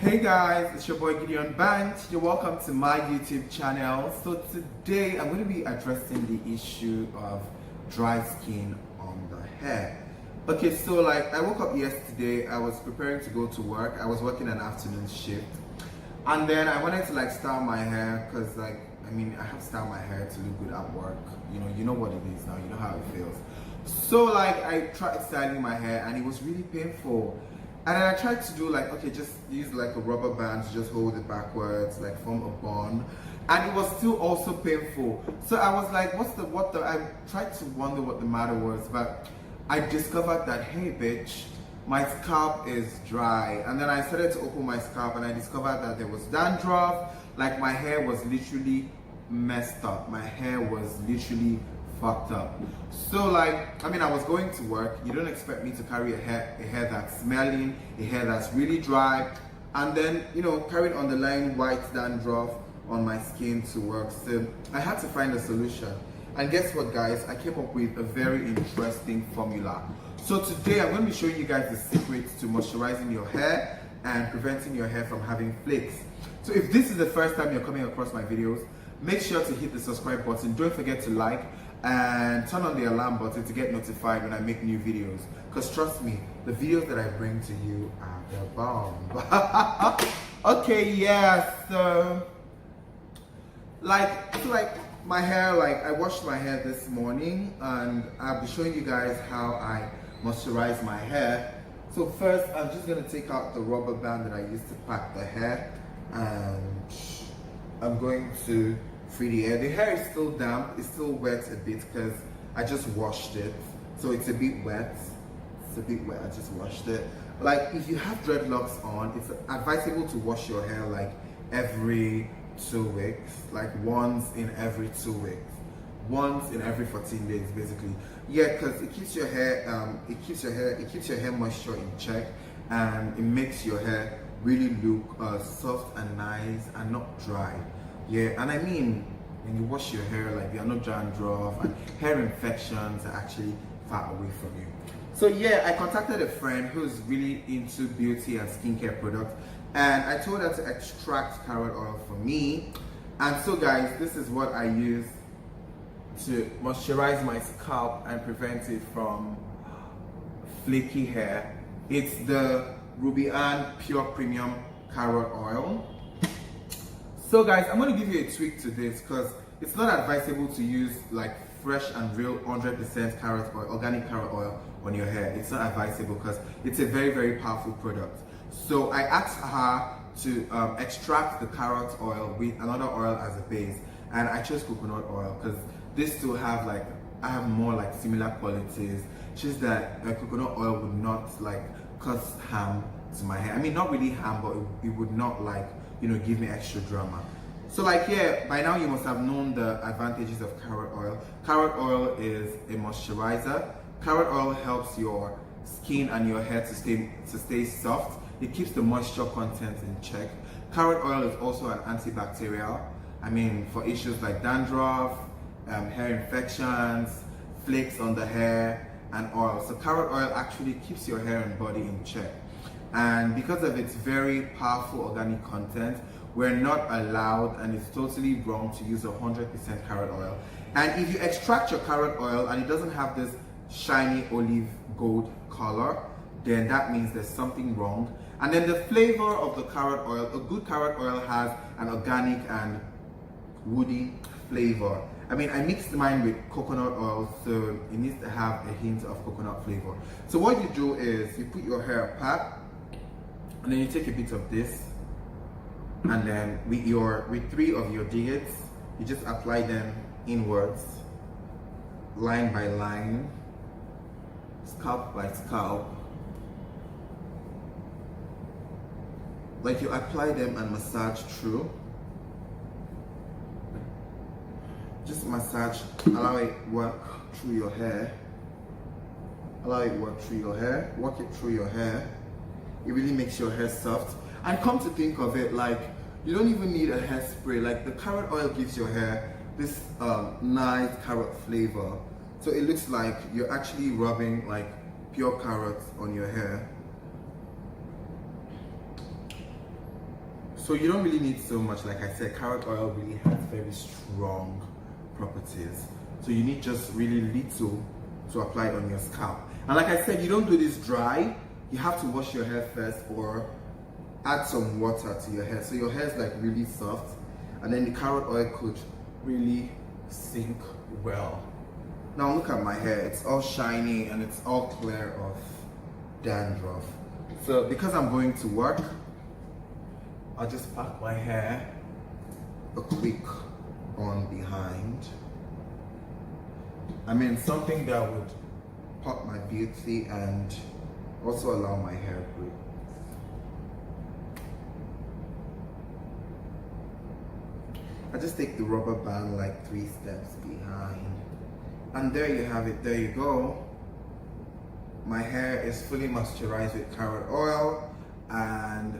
Hey guys, it's your boy Gideon Band. You're welcome to my YouTube channel. So today I'm going to be addressing the issue of dry skin on the hair. Okay, so I woke up yesterday, I was preparing to go to work. I was working an afternoon shift. And then I wanted to style my hair because I have to style my hair to look good at work. You know what it is now, you know how it feels. So I tried styling my hair and it was really painful. And then I tried to do just use a rubber band to just hold it backwards, form a bun. And it was still also painful. So I was like, I tried to wonder what the matter was, but I discovered that, hey bitch, my scalp is dry. And then I started to open my scalp and I discovered that there was dandruff. My hair was literally messed up. My hair was literally fucked up. So I was going to work. You don't expect me to carry a hair that's smelling, a hair that's really dry, and then carrying underlying white dandruff on my skin to work. So I had to find a solution. And guess what, guys? I came up with a very interesting formula. So today I'm going to be showing you guys the secrets to moisturizing your hair and preventing your hair from having flakes. So if this is the first time you're coming across my videos, make sure to hit the subscribe button. Don't forget to like and turn on the alarm button to get notified when I make new videos. Because trust me, the videos that I bring to you are the bomb. Okay, yeah, so my hair, I washed my hair this morning and I'll be showing you guys how I moisturize my hair. So first, I'm just gonna take out the rubber band that I used to pack the hair and I'm going to free the hair. The hair is still damp, it's still wet a bit because I just washed it. So it's a bit wet. It's a bit wet, I just washed it. If you have dreadlocks on, it's advisable to wash your hair every 2 weeks. Once in every 2 weeks. Once in every 14 days basically. Yeah, because it keeps your hair it keeps your hair moisture in check and it makes your hair really look soft and nice and not dry. Yeah, and I mean, when you wash your hair, there are no dandruff and hair infections are actually far away from you. So yeah, I contacted a friend who's really into beauty and skincare products, and I told her to extract carrot oil for me. And so guys, this is what I use to moisturize my scalp and prevent it from flaky hair. It's the Ruby Ann Pure Premium Carrot Oil. So guys, I'm going to give you a tweak to this because it's not advisable to use fresh and real 100% carrot oil, organic carrot oil on your hair. It's not advisable because it's a very, very powerful product. So I asked her to extract the carrot oil with another oil as a base, and I chose coconut oil because these two have I have more similar qualities. Just that coconut oil would not cause harm to my hair. I mean, not really harm, but it would not give me extra drama. So yeah, by now you must have known the advantages of carrot oil. Carrot oil is a moisturizer. Carrot oil helps your skin and your hair to stay soft. It keeps the moisture content in check. Carrot oil is also an antibacterial. I mean, for issues like dandruff, hair infections, flakes on the hair, and oil. So carrot oil actually keeps your hair and body in check. And because of its very powerful organic content, we're not allowed, and it's totally wrong to use 100% carrot oil. And if you extract your carrot oil and it doesn't have this shiny olive gold color, then that means there's something wrong. And then the flavor of the carrot oil, a good carrot oil has an organic and woody flavor. I mean, I mixed mine with coconut oil, so it needs to have a hint of coconut flavor. So what you do is you put your hair apart, and then you take a bit of this, and then with 3 of your digits, you just apply them inwards, line by line, scalp by scalp. You apply them and massage through. Just massage, allow it work through your hair. Allow it work through your hair, work it through your hair. It really makes your hair soft. And come to think of it, you don't even need a hairspray. The carrot oil gives your hair this nice carrot flavor. So it looks like you're actually rubbing pure carrots on your hair. So you don't really need so much. Like I said, carrot oil really has very strong properties. So you need just really little to apply on your scalp. And like I said, you don't do this dry. You have to wash your hair first or add some water to your hair. So your hair is like really soft. And then the carrot oil could really sink well. Now look at my hair. It's all shiny and it's all clear of dandruff. So because I'm going to work, I'll just pack my hair a quick on behind. I mean, something that would pop my beauty and also allow my hair to breathe. I just take the rubber band like 3 steps behind. And there you have it, there you go. My hair is fully moisturized with carrot oil and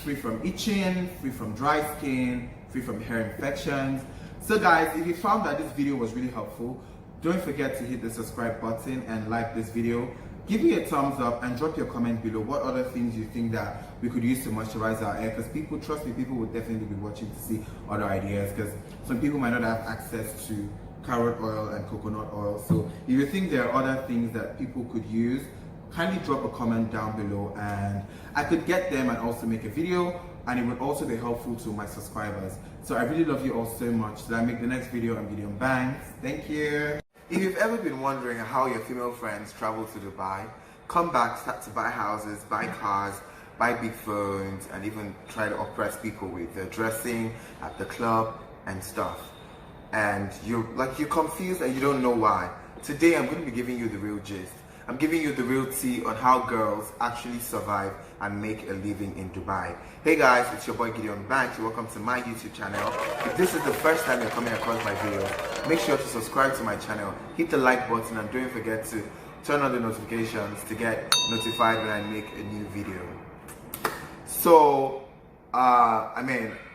free from itching, free from dry skin, free from hair infections. So guys, if you found that this video was really helpful, don't forget to hit the subscribe button and like this video. Give me a thumbs up and drop your comment below what other things you think that we could use to moisturize our hair, because people, trust me, people will definitely be watching to see other ideas, because some people might not have access to carrot oil and coconut oil. So if you think there are other things that people could use, kindly drop a comment down below and I could get them and also make a video, and it would also be helpful to my subscribers. So I really love you all so much. So I make the next video on Gideon Banks. Thank you. If you've ever been wondering how your female friends travel to Dubai, come back, start to buy houses, buy cars, buy big phones, and even try to oppress people with their dressing at the club and stuff, and you're confused and you don't know why, today I'm going to be giving you the real gist. I'm giving you the real tea on how girls actually survive and make a living in Dubai. Hey guys, it's your boy Gideon Banks. Welcome to my YouTube channel. If this is the first time you're coming across my videos, make sure to subscribe to my channel, hit the like button, and don't forget to turn on the notifications to get notified when I make a new video. So, I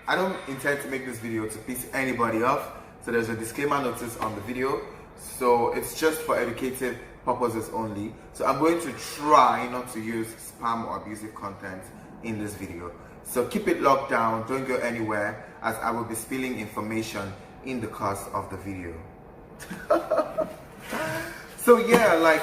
don't intend to make this video to piss anybody off. So there's a disclaimer notice on the video. So it's just for educative purposes only. So I'm going to try not to use spam or abusive content in this video. So keep it locked down, don't go anywhere, as I will be spilling information in the course of the video. So yeah, like,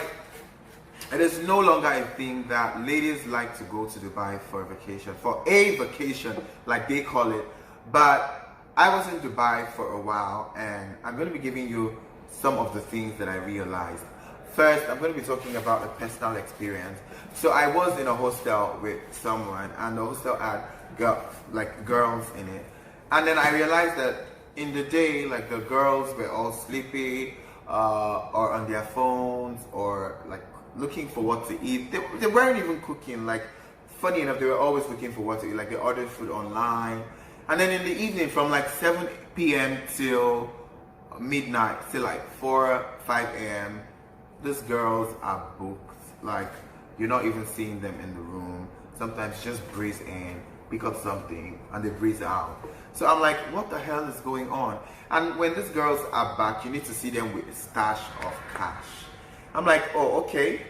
it is no longer a thing that ladies like to go to Dubai for a vacation, like they call it. But I was in Dubai for a while, and I'm going to be giving you some of the things that I realized. First, I'm going to be talking about a personal experience. So I was in a hostel with someone, and the hostel had girls in it. And then I realized that in the day, like, the girls were all sleepy, or on their phones, or like looking for what to eat. They weren't even cooking. Like, funny enough, they were always looking for what to eat. Like, they ordered food online. And then in the evening, from like 7 p.m. till midnight, till like 4, 5 a.m., these girls are booked. Like, you're not even seeing them in the room. Sometimes just breeze in, pick up something, and they breeze out. So I'm like, what the hell is going on? And when these girls are back, you need to see them with a stash of cash. I'm like, oh, okay.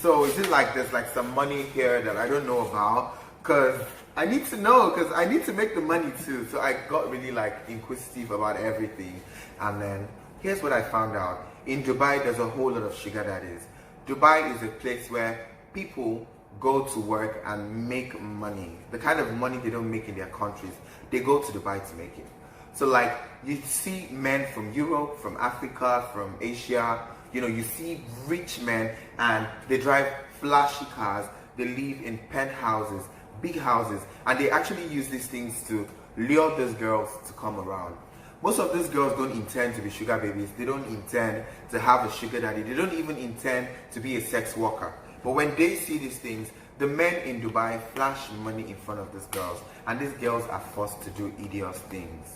So is it like there's like some money here that I don't know about? Because I need to know, because I need to make the money too. So I got really like inquisitive about everything. And then here's what I found out. In Dubai, there's a whole lot of sugar daddies. Dubai is a place where people go to work and make money. The kind of money they don't make in their countries, they go to Dubai to make it. So like, you see men from Europe, from Africa, from Asia, you know, you see rich men and they drive flashy cars, they live in penthouses, big houses, and they actually use these things to lure these girls to come around. Most of these girls don't intend to be sugar babies. They don't intend to have a sugar daddy. They don't even intend to be a sex worker. But when they see these things, the men in Dubai flash money in front of these girls, and these girls are forced to do idiot things.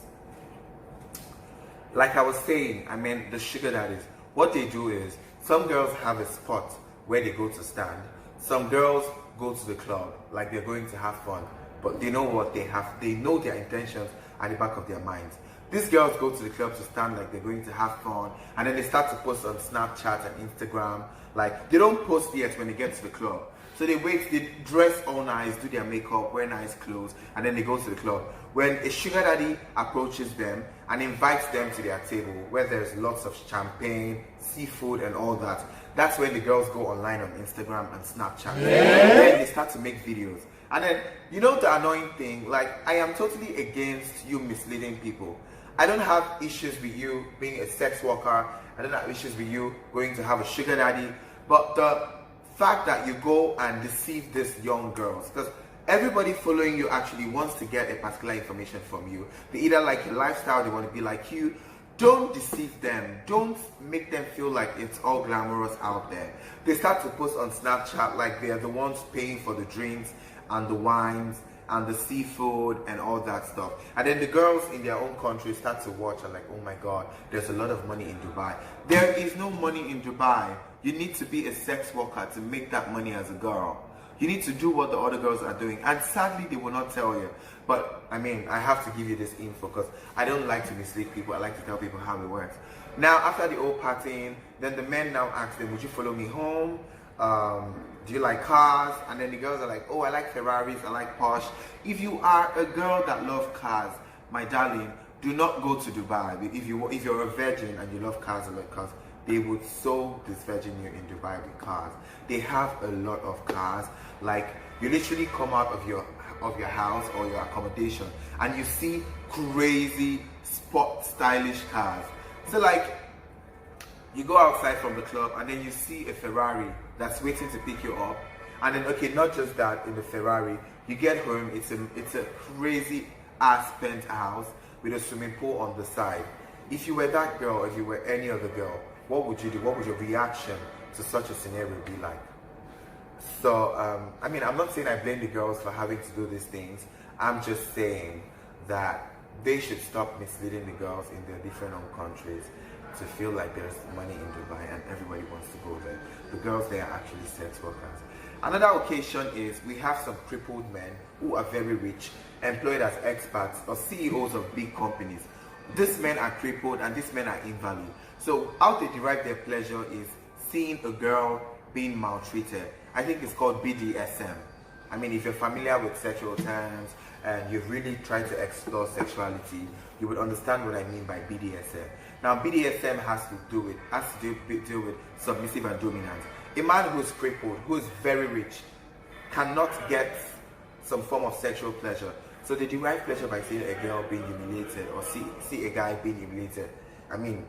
Like I was saying, the sugar daddies, what they do is, some girls have a spot where they go to stand. Some girls go to the club, like they're going to have fun, but they know what they have. They know their intentions at the back of their minds. These girls go to the club to stand like they're going to have fun, and then they start to post on Snapchat and Instagram. Like, they don't post yet when they get to the club. So they wait, they dress all nice, do their makeup, wear nice clothes, and then they go to the club. When a sugar daddy approaches them and invites them to their table, where there's lots of champagne, seafood, and all that, that's when the girls go online on Instagram and Snapchat. Then they start to make videos. And then, you know the annoying thing, like, I am totally against you misleading people. I don't have issues with you being a sex worker. I don't have issues with you going to have a sugar daddy. But the fact that you go and deceive these young girls, because everybody following you actually wants to get a particular information from you. They either like your lifestyle, they want to be like you. Don't deceive them. Don't make them feel like it's all glamorous out there. They start to post on Snapchat like they're the ones paying for the drinks and the wines and the seafood and all that stuff. And then the girls in their own country start to watch and like, oh my God, there's a lot of money in Dubai. There is no money in Dubai. You need to be a sex worker to make that money as a girl. You need to do what the other girls are doing. And sadly, they will not tell you. But I mean, I have to give you this info because I don't like to mislead people. I like to tell people how it works. Now, after the old partying, then the men now ask them, would you follow me home? Do you like cars? And then the girls are like, oh, I like Ferraris, I like Porsche. If you are a girl that loves cars, my darling, do not go to Dubai. If you're a virgin and you love cars a lot, because they would so disvirgin you in Dubai with cars. They have a lot of cars. Like, you literally come out of your house or your accommodation and you see crazy sport stylish cars. So like, you go outside from the club and then you see a Ferrari that's waiting to pick you up. And then, okay, not just that, in the Ferrari, you get home, it's a crazy ass penthouse with a swimming pool on the side. If you were that girl, if you were any other girl, what would you do? What would your reaction to such a scenario be like? So, I mean, I'm not saying I blame the girls for having to do these things. I'm just saying that they should stop misleading the girls in their different home countries to feel like there's money in Dubai and everybody wants to go there. The girls there are actually sex workers. Another occasion is we have some crippled men who are very rich, employed as experts or CEOs of big companies. These men are crippled and these men are invalid. So how they derive their pleasure is seeing a girl being maltreated. I think it's called BDSM. I mean, if you're familiar with sexual terms and you've really tried to explore sexuality, you would understand what I mean by BDSM. Now, BDSM has to do with submissive and dominant. A man who's crippled, who is very rich, cannot get some form of sexual pleasure. So they derive pleasure by seeing a girl being humiliated or see a guy being humiliated. I mean,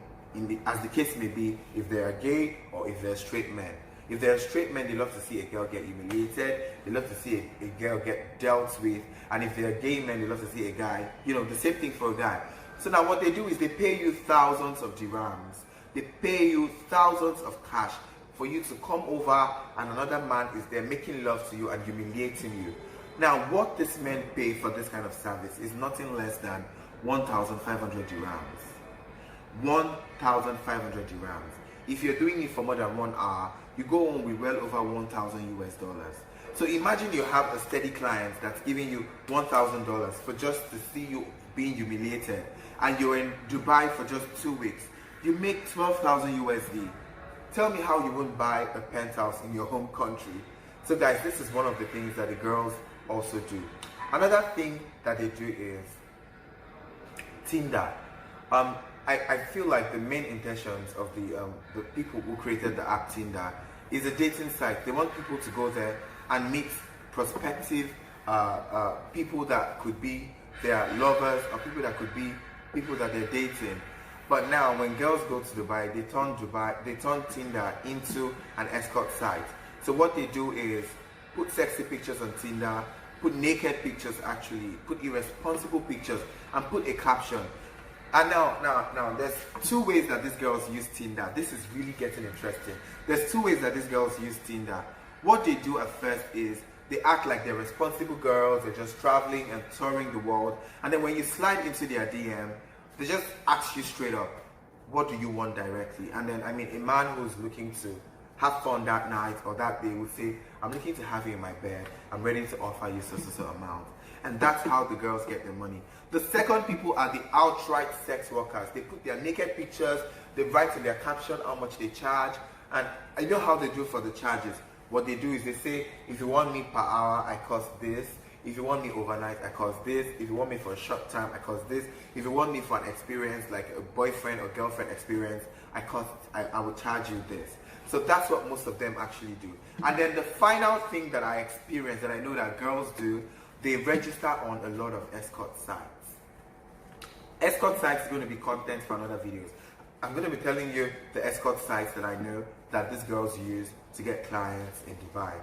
as the case may be, if they are gay or if they're straight men. If they're straight men, they love to see a girl get humiliated. They love to see a girl get dealt with. And if they're gay men, they love to see a guy, you know, the same thing for a guy. So now what they do is they pay you thousands of dirhams. They pay you thousands of cash for you to come over and another man is there making love to you and humiliating you. Now what these men pay for this kind of service is nothing less than 1,500 dirhams. 1,500 dirhams. If you're doing it for more than 1 hour, you go on with well over 1,000 US dollars. So imagine you have a steady client that's giving you $1,000 for just to see you being humiliated, and you're in Dubai for just 2 weeks. You make 12,000 USD. Tell me how you won't buy a penthouse in your home country. So guys, this is one of the things that the girls also do. Another thing that they do is Tinder. I feel like the main intentions of the people who created the app Tinder is a dating site. They want people to go there and meet prospective people that could be their lovers or people that could be people that they're dating. But now when girls go to Dubai, they turn Tinder into an escort site. So what they do is put sexy pictures on Tinder, put naked pictures actually, put irresponsible pictures, and put a caption. And now, there's 2 ways that these girls use Tinder. This is really getting interesting. There's 2 ways that these girls use Tinder. What they do at first is they act like they're responsible girls, they're just traveling and touring the world. And then when you slide into their DM, they just ask you straight up, what do you want directly? And then, I mean, a man who's looking to have fun that night or that day would say, I'm looking to have you in my bed. I'm ready to offer you so amount. And that's how the girls get their money. The second people are the outright sex workers. They put their naked pictures, they write in their caption how much they charge, and I know how they do for the charges. what they do is they say, if you want me per hour, I cost this. If you want me overnight, I cost this. If you want me for a short time, I cost this. If you want me for an experience, like a boyfriend or girlfriend experience, I will charge you this. So that's what most of them actually do. And then the final thing that I experienced, that I know that girls do, they register on a lot of escort sites. Escort sites is going to be content for another videos. I'm going to be telling you the escort sites that I know that these girls use to get clients in Dubai.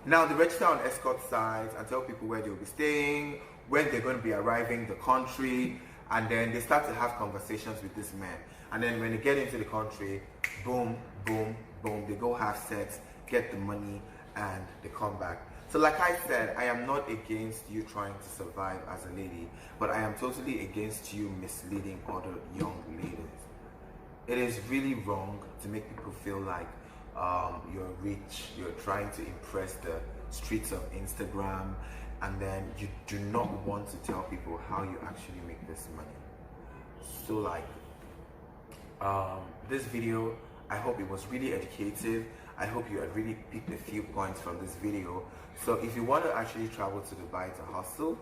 Now, they register on escort sites and tell people where they'll be staying, when they're going to be arriving the country, and then they start to have conversations with these men. And then when they get into the country, boom, boom, boom, they go have sex, get the money, and they come back. So like I said, I am not against you trying to survive as a lady, but I am totally against you misleading other young ladies. It is really wrong to make people feel like you're rich, you're trying to impress the streets of Instagram, and then you do not want to tell people how you actually make this money. So like, this video, I hope it was really educative. I hope you had really picked a few points from this video. So if you want to actually travel to Dubai to hustle,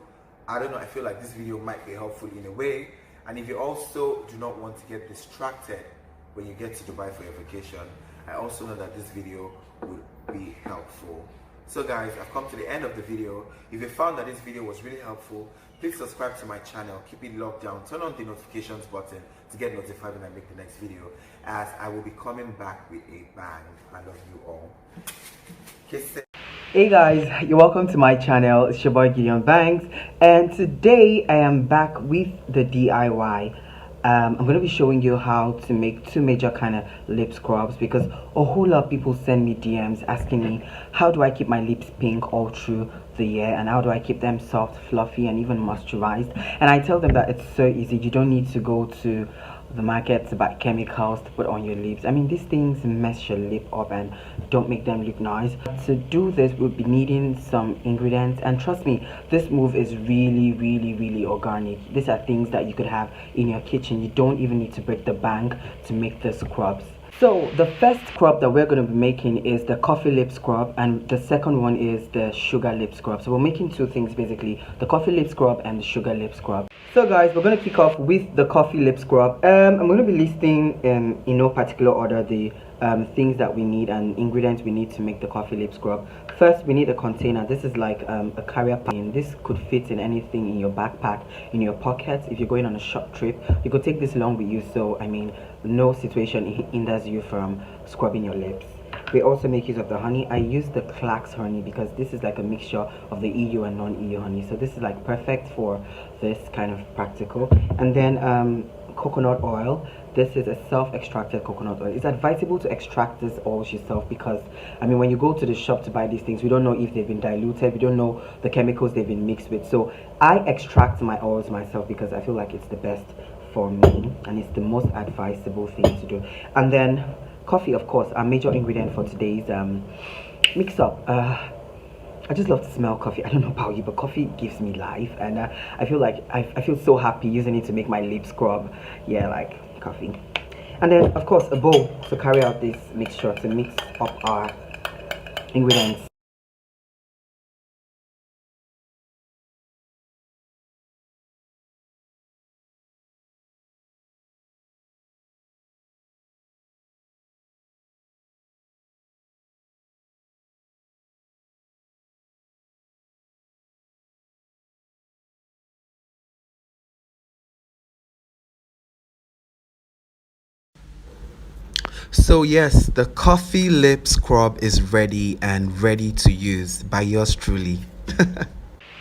I don't know, I feel like this video might be helpful in a way. And if you also do not want to get distracted when you get to Dubai for your vacation, I also know that this video would be helpful. So guys, I've come to the end of the video. If you found that this video was really helpful, please subscribe to my channel, keep it locked down, turn on the notifications button to get notified when I make the next video, as I will be coming back with a bang. I love you all. Kisses. Hey guys, you're welcome to my channel. It's your boy Gideon Banks, and today I am back with the DIY. I'm going to be showing you how to make two major kind of lip scrubs, because a whole lot of people send me DMs asking me how do I keep my lips pink all through the year, and how do I keep them soft, fluffy, and even moisturized. And I tell them that it's so easy. You don't need to go to the market to buy chemicals to put on your lips. I mean, these things mess your lip up and don't make them look nice. To do this, we'll be needing some ingredients, and trust me, this move is really organic. These are things that you could have in your kitchen. You don't even need to break the bank to make the scrubs. So the first scrub that we're going to be making is the coffee lip scrub, and the second one is the sugar lip scrub. So we're making two things basically, the coffee lip scrub and the sugar lip scrub. So guys, we're going to kick off with the coffee lip scrub. I'm going to be listing in no particular order the things that we need and ingredients we need to make the coffee lip scrub. First, we need a container. This is like a carrier pan. This could fit in anything, in your backpack, in your pocket. If you're going on a short trip, you could take this along with you, so I mean no situation hinders you from scrubbing your lips. We also make use of the honey. I use the Clax honey because this is like a mixture of the EU and non-EU honey, so this is like perfect for this kind of practical. And then coconut oil. This is a self-extracted coconut oil. It's advisable to extract this oil yourself, because I mean, when you go to the shop to buy these things, we don't know if they've been diluted, we don't know the chemicals they've been mixed with. So I extract my oils myself because I feel like it's the best for me and it's the most advisable thing to do. And then coffee, of course, our major ingredient for today's mix up. I just love to smell coffee. I don't know about you, but coffee gives me life, and I feel like I feel so happy using it to make my lip scrub. Yeah, like coffee. And then of course a bowl to carry out this mixture, to mix up our ingredients. So yes, the coffee lip scrub is ready and ready to use by yours truly.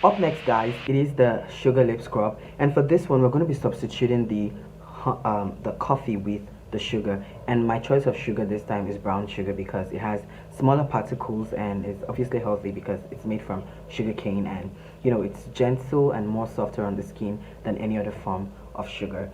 Up next guys, it is the sugar lip scrub, and for this one we're going to be substituting the coffee with the sugar, and my choice of sugar this time is brown sugar because it has smaller particles and it's obviously healthy because it's made from sugar cane, and you know, it's gentle and more softer on the skin than any other form of sugar.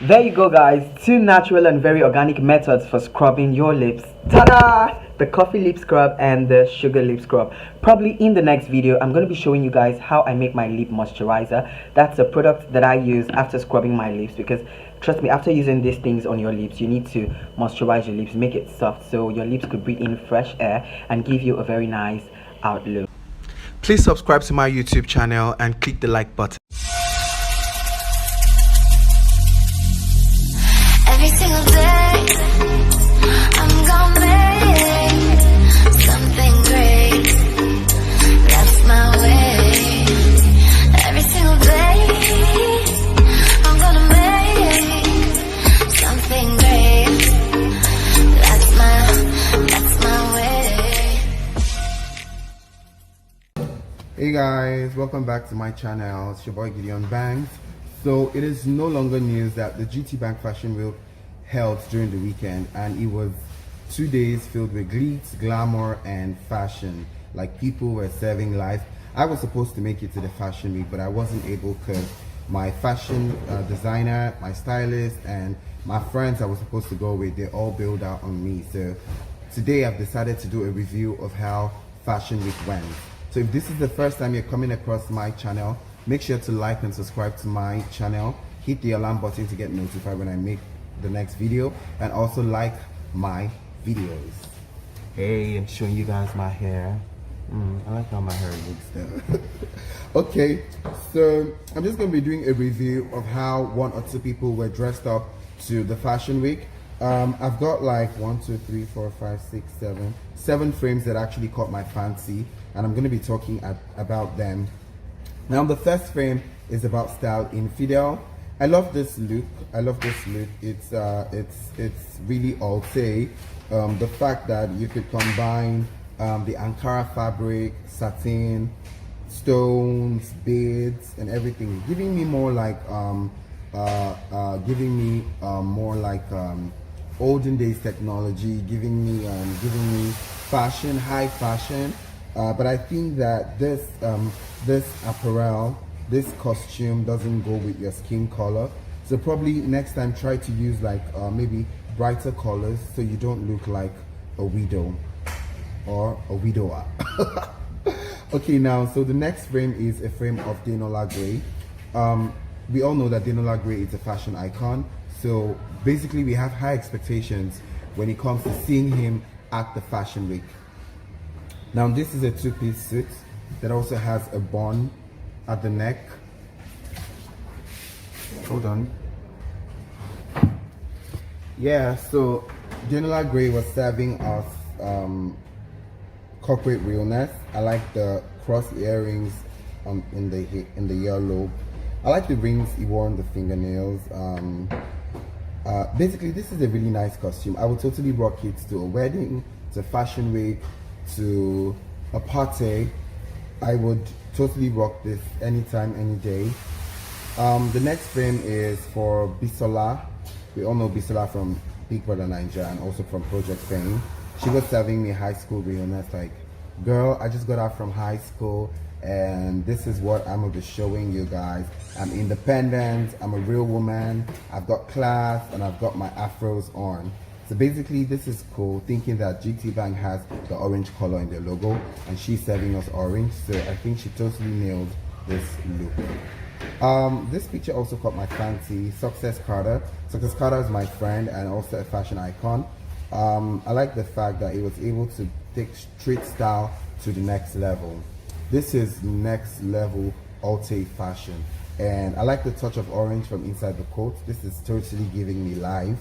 There you go, guys. Two natural and very organic methods for scrubbing your lips. Ta-da! The coffee lip scrub and the sugar lip scrub. Probably in the next video, I'm going to be showing you guys how I make my lip moisturizer. That's a product that I use after scrubbing my lips, because trust me, after using these things on your lips, you need to moisturize your lips, make it soft so your lips could breathe in fresh air and give you a very nice outlook. Please subscribe to my YouTube channel and click the like button. Every single day, I'm gonna make something great. That's my way. Every single day, I'm gonna make something great. That's my way. Hey guys, welcome back to my channel. It's your boy Gideon Banks. So it is no longer news that the GT Bank Fashion Week held during the weekend, and it was 2 days filled with glitz, glamour and fashion. Like, people were serving life. I was supposed to make it to the fashion week, but I wasn't able because my fashion designer, my stylist and my friends I was supposed to go with, they all bailed out on me. So today I've decided to do a review of how fashion week went. So if this is the first time you're coming across my channel, make sure to like and subscribe to my channel. Hit the alarm button to get notified when I make the next video, and also like my videos. Hey, I'm showing you guys my hair. I like how my hair looks there. Okay, so I'm just going to be doing a review of how 1 or 2 people were dressed up to the fashion week. I've got like 1, 2, 3, 4, 5, 6, 7 frames that actually caught my fancy, and I'm going to be talking about them. Now, the first frame is about style in Fidel. I love this look. It's really all-say. The fact that you could combine the Ankara fabric, satin, stones, beads, and everything, giving me more like olden days technology, giving me fashion, high fashion. But I think that this apparel, this costume doesn't go with your skin color. So probably next time try to use like maybe brighter colors so you don't look like a widow or a widower. Okay, now so the next frame is a frame of Danola Gray. We all know that Danola Gray is a fashion icon. So basically we have high expectations when it comes to seeing him at the fashion week. Now this is a 2-piece suit that also has a bun at the neck. Hold on. Yeah, so Danola Gray was serving us corporate realness. I like the cross earrings in the earlobe. I like the rings he wore on the fingernails. Basically, this is a really nice costume. I would totally rock it to a wedding, to fashion week, to a party. I would totally rock this anytime, any day. The next frame is for Bisola. We all know Bisola from Big Brother Nigeria and also from Project Fame. She was serving me high school realness. Like, girl, I just got out from high school and this is what I'm gonna be showing you guys. I'm independent, I'm a real woman, I've got class, and I've got my afros on. So basically this is cool, thinking that GT Bank has the orange color in their logo and she's serving us orange. So I think she totally nailed this look. This picture also caught my fancy. Success Carter. Success Carter is my friend and also a fashion icon. I like the fact that he was able to take street style to the next level. This is next level Alte fashion, and I like the touch of orange from inside the coat. This is totally giving me life,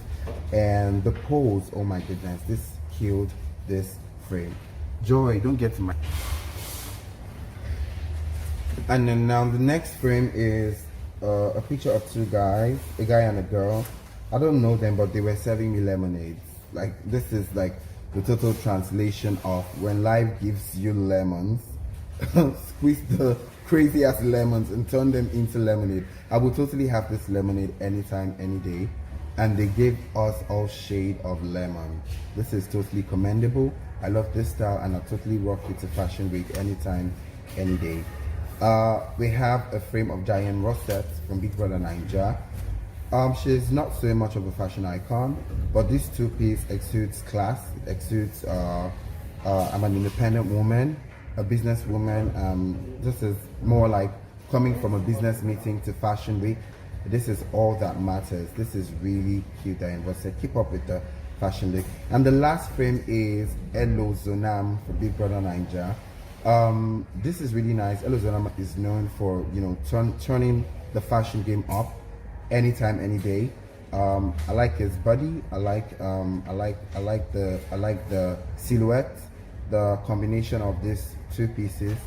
and the pose, oh my goodness, this killed this frame. Joy, don't get to my... And then now the next frame is a picture of 2 guys, a guy and a girl. I don't know them, but they were serving me lemonades. Like, this is like the total translation of when life gives you lemons, squeeze the crazy ass lemons and turn them into lemonade. I would totally have this lemonade anytime, any day. And they gave us all shade of lemon. This is totally commendable. I love this style and I totally rock it to fashion week anytime, any day. We have a frame of Giant Rosette from Big Brother Nigeria. She's not so much of a fashion icon, but this two-piece exudes class, exudes I'm an independent woman, a business woman. This is more like coming from a business meeting to fashion week. This is all that matters. This is really cute, Diane. But keep up with the fashion week. And the last frame is Elo Zonam for Big Brother Ninja. This is really nice. Elo Zonam is known for, you know, turning the fashion game up anytime, any day. I like his body. I like the silhouette. The combination of these two pieces,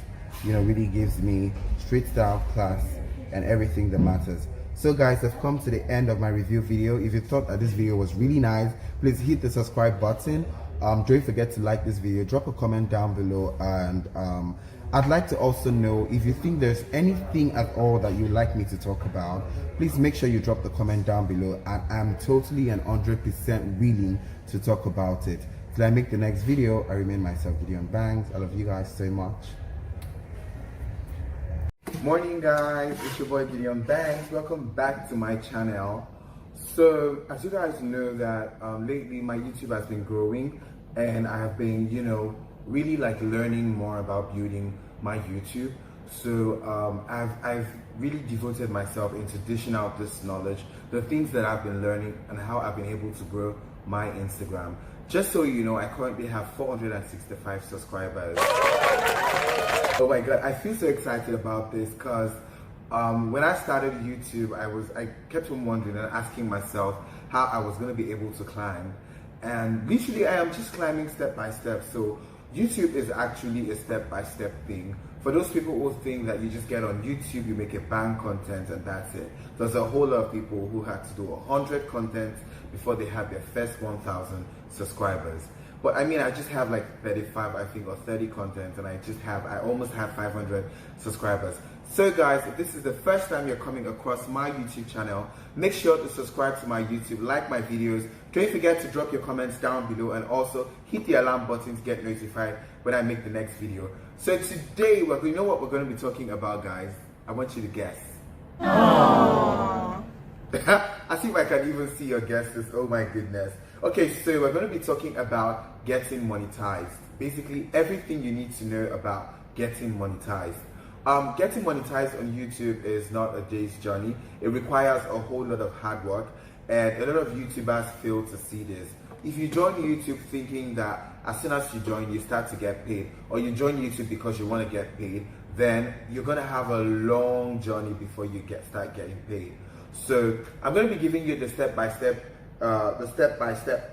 you know, really gives me street style, class, and everything that matters. So guys, I've come to the end of my review video. If you thought that this video was really nice, please hit the subscribe button. Don't forget to like this video, drop a comment down below, and I'd like to also know if you think there's anything at all that you'd like me to talk about. Please make sure you drop the comment down below, and I'm totally and 100% willing to talk about it. Till I make the next video, I remain myself, Gideon Banks. I love you guys so much. Morning guys, it's your boy Gideon Banks. Welcome back to my channel. So as you guys know that lately my YouTube has been growing, and I have been, you know, really like learning more about building my YouTube. So I've really devoted myself into dishing out this knowledge, the things that I've been learning, and how I've been able to grow my Instagram. Just so you know, I currently have 465 subscribers. Oh my god, I feel so excited about this because when I started YouTube, I kept on wondering and asking myself how I was going to be able to climb. And literally I am just climbing step by step. So YouTube is actually a step-by-step thing. For those people who think that you just get on YouTube, you make a bang content and that's it. There's a whole lot of people who had to do 100 contents before they had their first 1,000 subscribers. But I mean, I just have like 35, I think, or 30 contents, and I almost have 500 subscribers. So guys, if this is the first time you're coming across my YouTube channel, make sure to subscribe to my YouTube, like my videos. Don't forget to drop your comments down below, and also hit the alarm button to get notified when I make the next video. So today, you know what we're going to be talking about, guys? I want you to guess. Aww. I see if I can even see your guesses. Oh my goodness. Okay, so we're going to be talking about getting monetized. Basically, everything you need to know about getting monetized. Getting monetized on YouTube is not a day's journey. It requires a whole lot of hard work, and a lot of YouTubers fail to see this. If you join YouTube thinking that as soon as you join, you start to get paid, or you join YouTube because you want to get paid, then you're going to have a long journey before you start getting paid. So I'm going to be giving you the step-by-step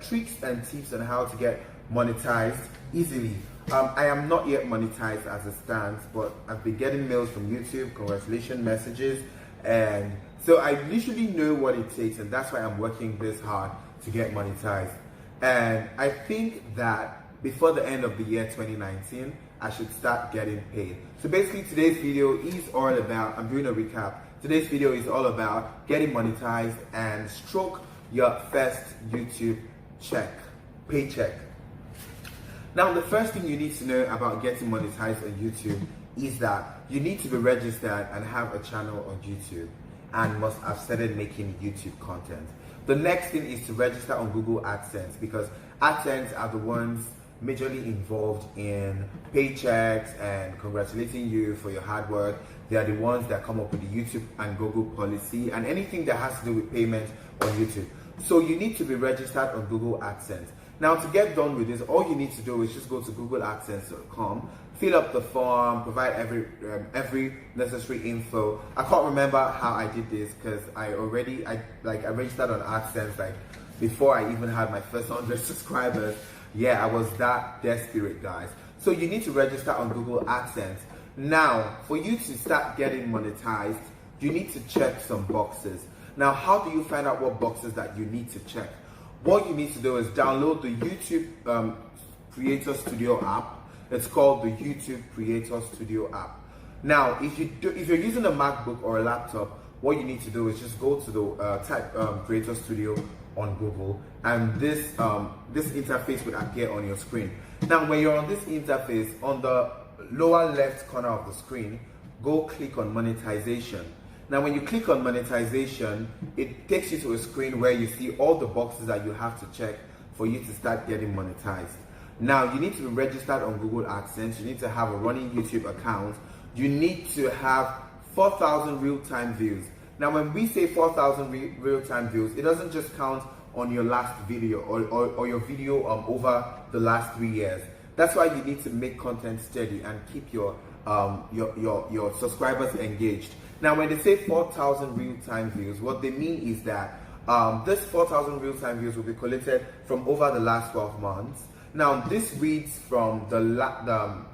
tricks and tips on how to get monetized easily. I am not yet monetized as it stands, but I've been getting mails from YouTube, congratulations messages, and so I literally know what it takes, and that's why I'm working this hard to get monetized. And I think that before the end of the year 2019, I should start getting paid. So basically today's video is all about, I'm doing a recap. Today's video is all about getting monetized and stroke your first YouTube paycheck. Now, the first thing you need to know about getting monetized on YouTube is that you need to be registered and have a channel on YouTube and must have started making YouTube content. The next thing is to register on Google AdSense, because AdSense are the ones majorly involved in paychecks and congratulating you for your hard work. They are the ones that come up with the YouTube and Google policy and anything that has to do with payment on YouTube. So you need to be registered on Google AdSense. Now, to get done with this, all you need to do is just go to googleadsense.com, fill up the form, provide every necessary info. I can't remember how I did this because I registered on AdSense like before I even had my first 100 subscribers. Yeah, I was that desperate, guys. So you need to register on Google AdSense. Now, for you to start getting monetized, you need to check some boxes. Now, how do you find out what boxes that you need to check? What you need to do is download the YouTube Creator Studio app. It's called the YouTube Creator Studio app. Now, if you're using a MacBook or a laptop, what you need to do is just go to the type Creator Studio on Google, and this interface will appear on your screen. Now, when you're on this interface, on the lower left corner of the screen, go click on monetization. Now when you click on monetization, it takes you to a screen where you see all the boxes that you have to check for you to start getting monetized. Now you need to be registered on Google AdSense, you need to have a running YouTube account, you need to have 4,000 real-time views. Now when we say 4,000 real-time views, it doesn't just count on your last video or your video over the last 3 years. That's why you need to make content steady and keep your subscribers engaged. Now when they say 4,000 real-time views, what they mean is that this 4,000 real-time views will be collected from over the last 12 months. Now this reads from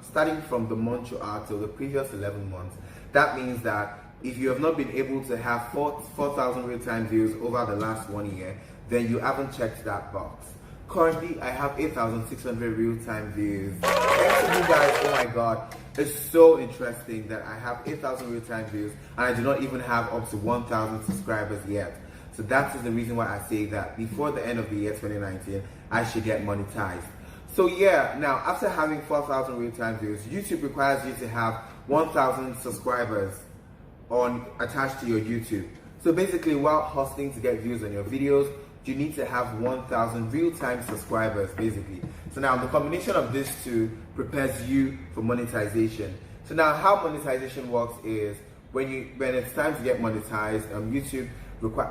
starting from the month you are till the previous 11 months. That means that if you have not been able to have 4,000 real-time views over the last 1 year, then you haven't checked that box. Currently, I have 8,600 real-time views. Thanks to you guys, oh my god. It's so interesting that I have 8,000 real-time views and I do not even have up to 1,000 subscribers yet. So that is the reason why I say that before the end of the year 2019, I should get monetized. So yeah, now after having 4,000 real-time views, YouTube requires you to have 1,000 subscribers attached to your YouTube. So basically, while hustling to get views on your videos, you need to have 1,000 real-time subscribers basically. So now the combination of these two prepares you for monetization. So now how monetization works is when it's time to get monetized, YouTube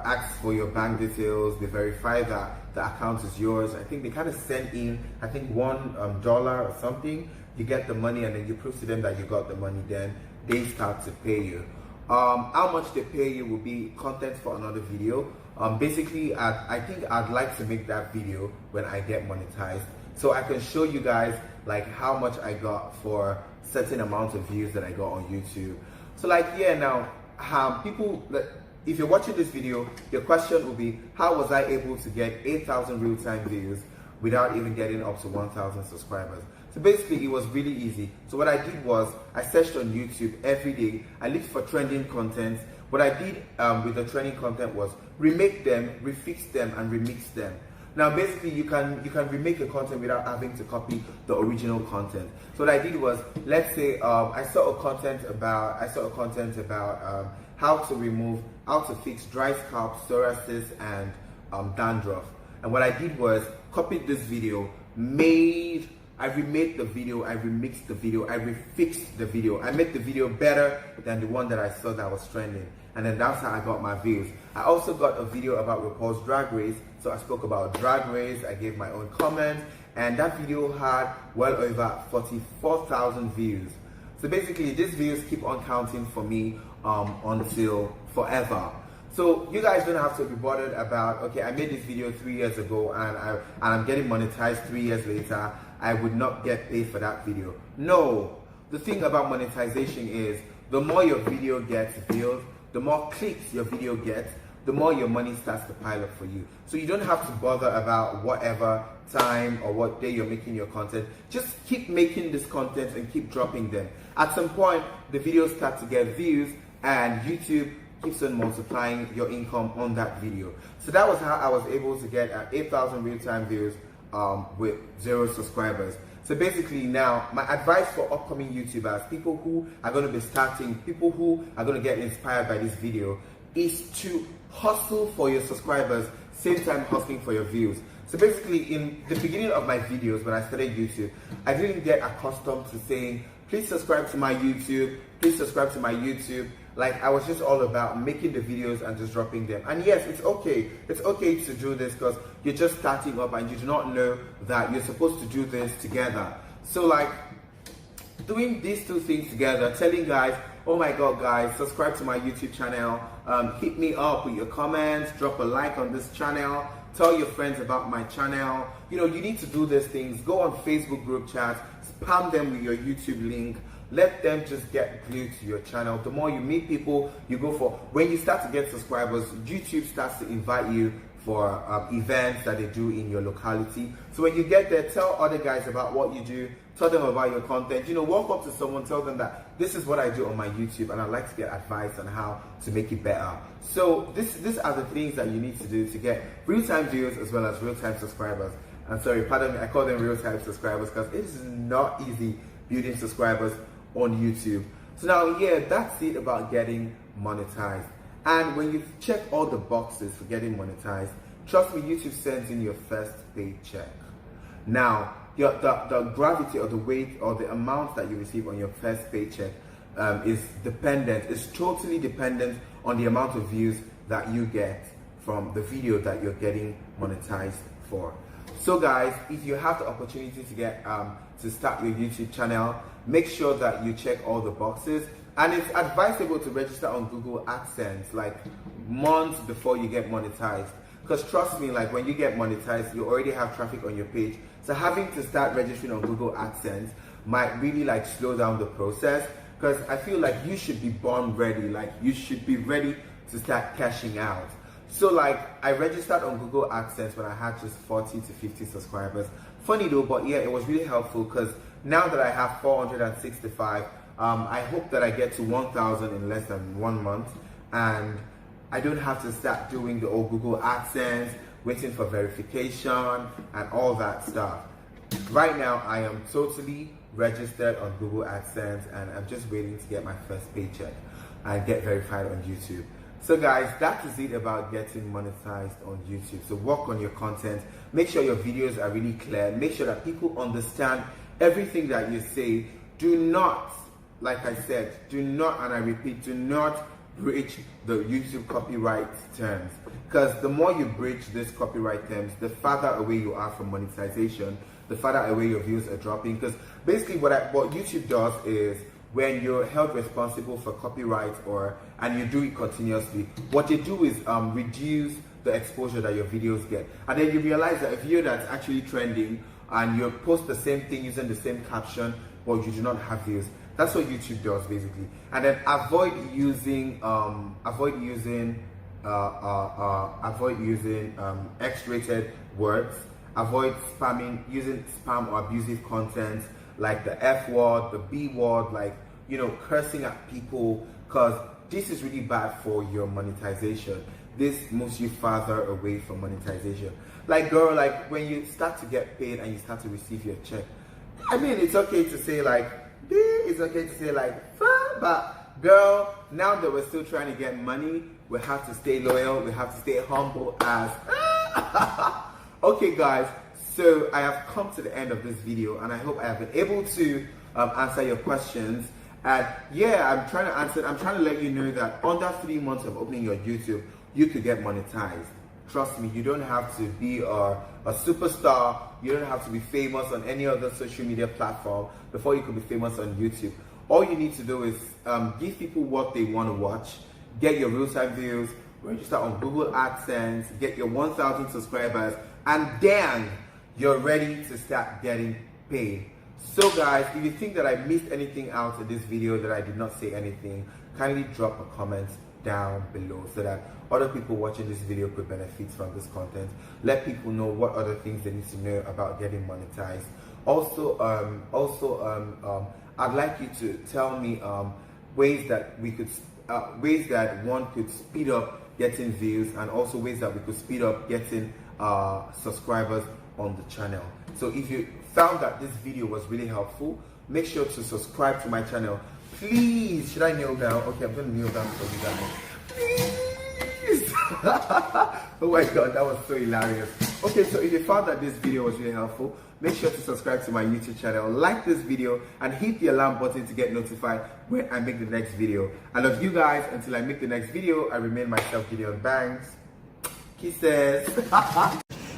asks for your bank details, they verify that the account is yours. I think they kind of send in, I think $1 or something. You get the money and then you prove to them that you got the money, then they start to pay you. How much they pay you will be content for another video. Basically, I think I'd like to make that video when I get monetized, so I can show you guys like how much I got for certain amount of views that I got on YouTube. So like, yeah, now if you're watching this video, your question will be, how was I able to get 8,000 real-time views without even getting up to 1,000 subscribers? So basically, it was really easy. So what I did was, I searched on YouTube every day. I looked for trending content. What I did with the trending content was remake them, refix them, and remix them. Now basically, you can remake the content without having to copy the original content. So what I did was, let's say I saw a content about how to fix dry scalp, psoriasis, and dandruff. And what I did was copied this video, I remade the video, I remixed the video, I refixed the video. I made the video better than the one that I saw that was trending. And then that's how I got my views. I also got a video about RuPaul's Drag Race. So I spoke about Drag Race, I gave my own comments, and that video had well over 44,000 views. So basically, these views keep on counting for me until forever. So you guys don't have to be bothered about, okay, I made this video 3 years ago and I'm getting monetized 3 years later. I would not get paid for that video. No, the thing about monetization is the more your video gets viewed, the more clicks your video gets, the more your money starts to pile up for you. So you don't have to bother about whatever time or what day you're making your content. Just keep making this content and keep dropping them. At some point, the videos start to get views and YouTube keeps on multiplying your income on that video. So that was how I was able to get 8,000 real-time views with 0 subscribers. So basically now, my advice for upcoming YouTubers, people who are going to be starting, people who are going to get inspired by this video, is to hustle for your subscribers, same time hustling for your views. So basically, in the beginning of my videos when I started YouTube, I didn't get accustomed to saying, please subscribe to my YouTube, please subscribe to my YouTube. Like, I was just all about making the videos and just dropping them. And yes, it's okay. It's okay to do this because you're just starting up and you do not know that you're supposed to do this together. So like, doing these two things together, telling guys, oh my god guys, subscribe to my YouTube channel, hit me up with your comments, drop a like on this channel, tell your friends about my channel. You know, you need to do these things. Go on Facebook group chats, spam them with your YouTube link. Let them just get glued to your channel. The more you meet people, you go for, when you start to get subscribers, YouTube starts to invite you for events that they do in your locality. So when you get there, tell other guys about what you do, tell them about your content. You know, walk up to someone, tell them that this is what I do on my YouTube and I'd like to get advice on how to make it better. So these are the things that you need to do to get real-time views as well as real-time subscribers. I'm sorry, pardon me, I call them real-time subscribers because it is not easy building subscribers on YouTube. So now, yeah, that's it about getting monetized. And when you check all the boxes for getting monetized, trust me, YouTube sends in your first paycheck. Now, the gravity or the weight or the amount that you receive on your first paycheck is totally dependent on the amount of views that you get from the video that you're getting monetized for. So guys, if you have the opportunity to get to start your YouTube channel, make sure that you check all the boxes. And it's advisable to register on Google AdSense like months before you get monetized. Because trust me, like when you get monetized, you already have traffic on your page. So having to start registering on Google AdSense might really like slow down the process. Because I feel like you should be born ready. Like you should be ready to start cashing out. So like I registered on Google AdSense when I had just 40 to 50 subscribers. Funny though, but yeah, it was really helpful because now that I have 465, I hope that I get to 1,000 in less than 1 month, and I don't have to start doing the old Google AdSense, waiting for verification and all that stuff. Right now, I am totally registered on Google AdSense and I'm just waiting to get my first paycheck and get verified on YouTube. So guys, that is it about getting monetized on YouTube. So work on your content, make sure your videos are really clear, make sure that people understand everything that you say. Do not, like I said, do not, and I repeat, do not breach the YouTube copyright terms, because the more you breach this copyright terms, the farther away you are from monetization, the farther away your views are dropping. Because basically what YouTube does is, when you're held responsible for copyright and you do it continuously, what they do is reduce the exposure that your videos get. And then you realize that a video that's actually trending and you post the same thing using the same caption, but you do not have views. That's what YouTube does basically. And then avoid using X-rated words. Avoid using spam or abusive content like the F word, the B word, like, you know, cursing at people, because this is really bad for your monetization. This moves you farther away from monetization. Like girl, like when you start to get paid and you start to receive your check, I mean, it's okay to say like, it's okay to say like, but girl, now that we're still trying to get money, we have to stay loyal, we have to stay humble as okay guys, so I have come to the end of this video and I hope I have been able to answer your questions. And yeah, I'm trying to let you know that under 3 months of opening your YouTube, you could get monetized. Trust me, you don't have to be a superstar, you don't have to be famous on any other social media platform before you could be famous on YouTube. All you need to do is give people what they want to watch, get your real-time views, register on Google AdSense, get your 1,000 subscribers, and then you're ready to start getting paid. So guys, if you think that I missed anything out in this video, that I did not say anything, kindly drop a comment down below so that other people watching this video could benefit from this content. Let people know what other things they need to know about getting monetized. Also, I'd like you to tell me ways that one could speed up getting views, and also ways that we could speed up getting subscribers on the channel. So if you found that this video was really helpful, make sure to subscribe to my channel. Please, should I kneel down? Okay, I'm gonna kneel down for you guys. Please. Oh my god, that was so hilarious. Okay, so if you found that this video was really helpful, make sure to subscribe to my YouTube channel, like this video, and hit the alarm button to get notified when I make the next video. I love you guys. Until I make the next video, I remain myself, Gideon Banks. Kisses.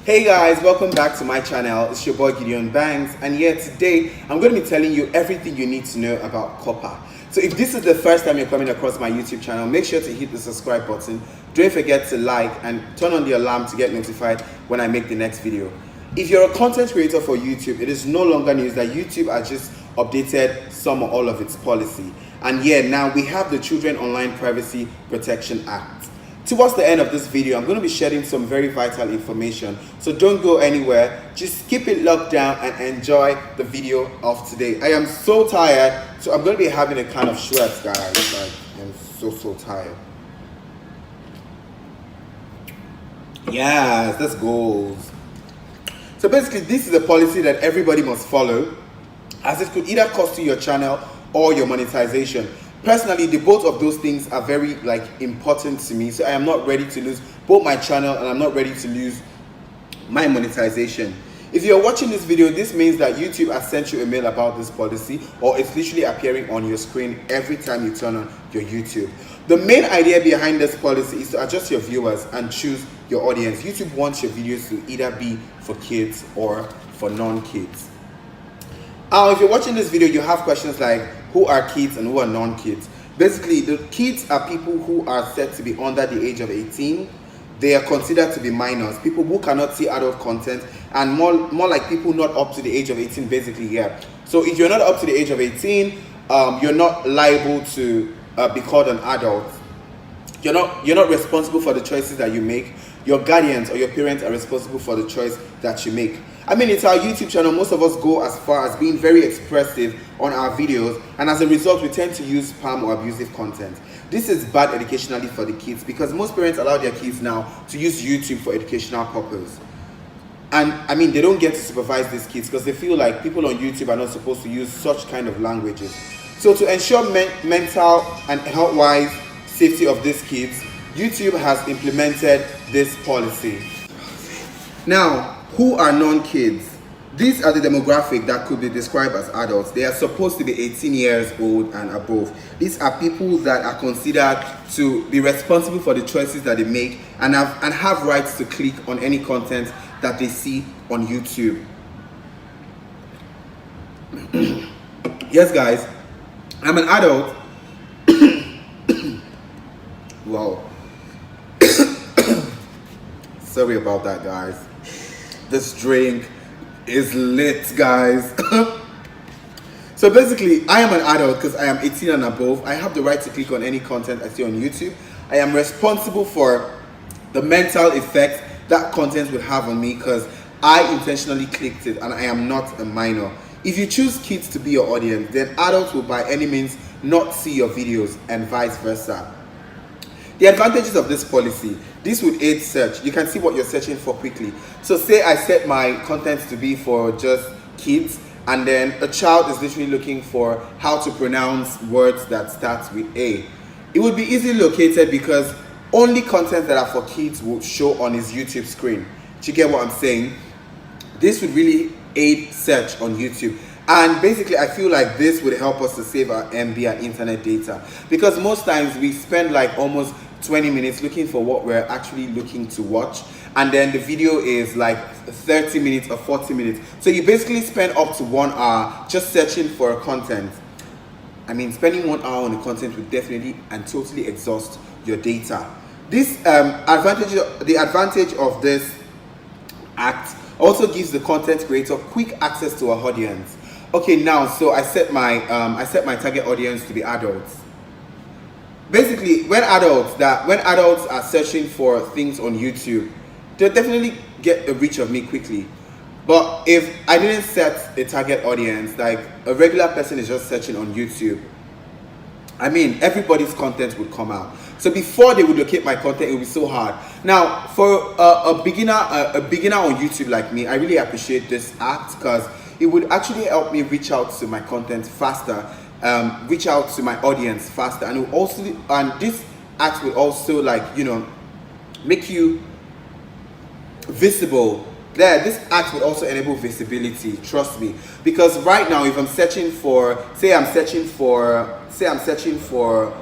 Hey guys, welcome back to my channel. It's your boy Gideon Banks, and yeah, today I'm going to be telling you everything you need to know about COPPA. So if this is the first time you're coming across my YouTube channel, make sure to hit the subscribe button. Don't forget to like and turn on the alarm to get notified when I make the next video. If you're a content creator for YouTube, it is no longer news that YouTube has just updated some or all of its policy. And yeah, now we have the Children Online Privacy Protection Act. Towards the end of this video, I'm going to be sharing some very vital information. So don't go anywhere. Just keep it locked down and enjoy the video of today. I am so tired, so I'm going to be having a kind of sweat, guys. Like, I'm so tired. Yes, that's goals. So basically, this is a policy that everybody must follow, as it could either cost you your channel or your monetization. Personally, the both of those things are very like important to me, so I am not ready to lose both my channel and I'm not ready to lose my monetization. If you're watching this video, this means that YouTube has sent you a mail about this policy, or it's literally appearing on your screen every time you turn on your YouTube. The main idea behind this policy is to adjust your viewers and choose your audience. YouTube wants your videos to either be for kids or for non-kids. If you're watching this video, you have questions like who are kids and who are non-kids. Basically, the kids are people who are said to be under the age of 18. They are considered to be minors, people who cannot see adult content, and more like people not up to the age of 18, basically, yeah. So if you're not up to the age of 18, you're not liable to be called an adult. You're not responsible for the choices that you make. Your guardians or your parents are responsible for the choice that you make. I mean, it's our YouTube channel. Most of us go as far as being very expressive on our videos, and as a result, we tend to use spam or abusive content. This is bad educationally for the kids, because most parents allow their kids now to use YouTube for educational purposes. And I mean, they don't get to supervise these kids because they feel like people on YouTube are not supposed to use such kind of languages. So to ensure mental and health-wise safety of these kids, YouTube has implemented this policy. Now, who are non-kids? These are the demographic that could be described as adults. They are supposed to be 18 years old and above. These are people that are considered to be responsible for the choices that they make and have rights to click on any content that they see on YouTube. Yes, guys, I'm an adult. Wow. Sorry about that, guys. This drink is lit, guys. So basically, I am an adult because I am 18 and above. I have the right to click on any content I see on YouTube. I am responsible for the mental effect that content will have on me because I intentionally clicked it, and I am not a minor. If you choose kids to be your audience, then adults will by any means not see your videos, and vice versa. The advantages of this policy: this would aid search. You can see what you're searching for quickly. So say I set my content to be for just kids, and then a child is literally looking for how to pronounce words that start with A. It would be easily located because only content that are for kids will show on his YouTube screen. Do you get what I'm saying? This would really aid search on YouTube. And basically, I feel like this would help us to save our MB and internet data, because most times we spend like almost 20 minutes looking for what we're actually looking to watch, and then the video is like 30 minutes or 40 minutes. So you basically spend up to 1 hour just searching for content. I mean, spending 1 hour on the content would definitely and totally exhaust your data. This the advantage of this act also gives the content creator quick access to our audience. Okay, now, so I set my target audience to be adults. Basically, when adults are searching for things on YouTube, they'll definitely get a reach of me quickly. But if I didn't set a target audience, like a regular person is just searching on YouTube, I mean, everybody's content would come out. So before they would locate my content, it would be so hard. Now, for a beginner on YouTube like me, I really appreciate this act because it would actually help me reach out to my content faster, reach out to my audience faster, and it will also, and this act will also, like, you know, make you visible. This act would also enable visibility, trust me, because right now if I'm searching for, say I'm searching for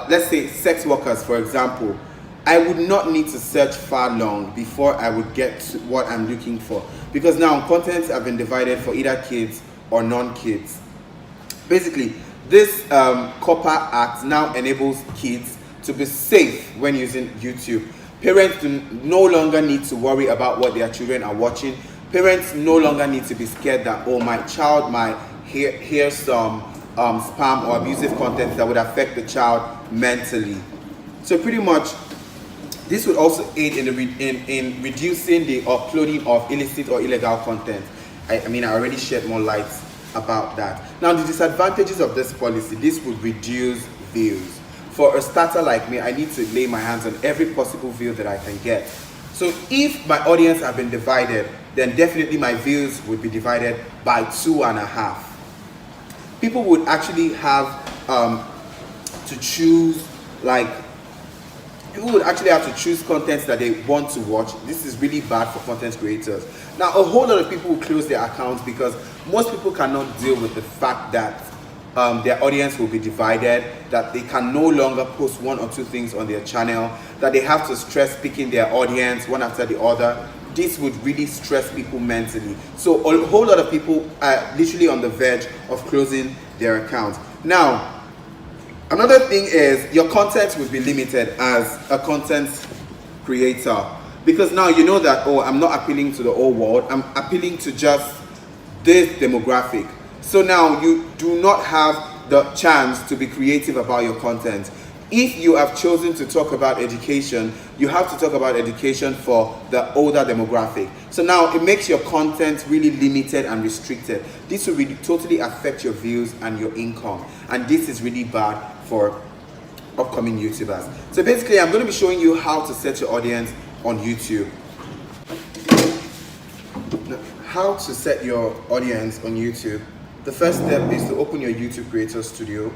let's say sex workers, for example, I would not need to search far long before I would get to what I'm looking for, because now contents have been divided for either kids or non-kids. Basically, this COPPA Act now enables kids to be safe when using YouTube. Parents do no longer need to worry about what their children are watching. Parents no longer need to be scared that, oh, my child might hear some spam or abusive content that would affect the child mentally. So pretty much, this would also aid in reducing the uploading of illicit or illegal content. I mean, I already shed more light about that. Now, the disadvantages of this policy: this would reduce views. For a starter like me, I need to lay my hands on every possible view that I can get. So if my audience have been divided, then definitely my views would be divided by 2.5. People would actually have to choose, like, people would actually have to choose contents that they want to watch. This is really bad for content creators. Now, a whole lot of people will close their accounts because most people cannot deal with the fact that their audience will be divided, that they can no longer post one or two things on their channel, that they have to stress picking their audience one after the other. This would really stress people mentally. So a whole lot of people are literally on the verge of closing their accounts. Now, another thing is your content will be limited as a content creator, because now you know that, oh, I'm not appealing to the whole world, I'm appealing to just this demographic. So now you do not have the chance to be creative about your content. If you have chosen to talk about education, you have to talk about education for the older demographic. So now it makes your content really limited and restricted. This will really totally affect your views and your income. And this is really bad for upcoming YouTubers. So basically, I'm going to be showing you how to set your audience on YouTube. Now, how to set your audience on YouTube. The first step is to open your YouTube Creator Studio.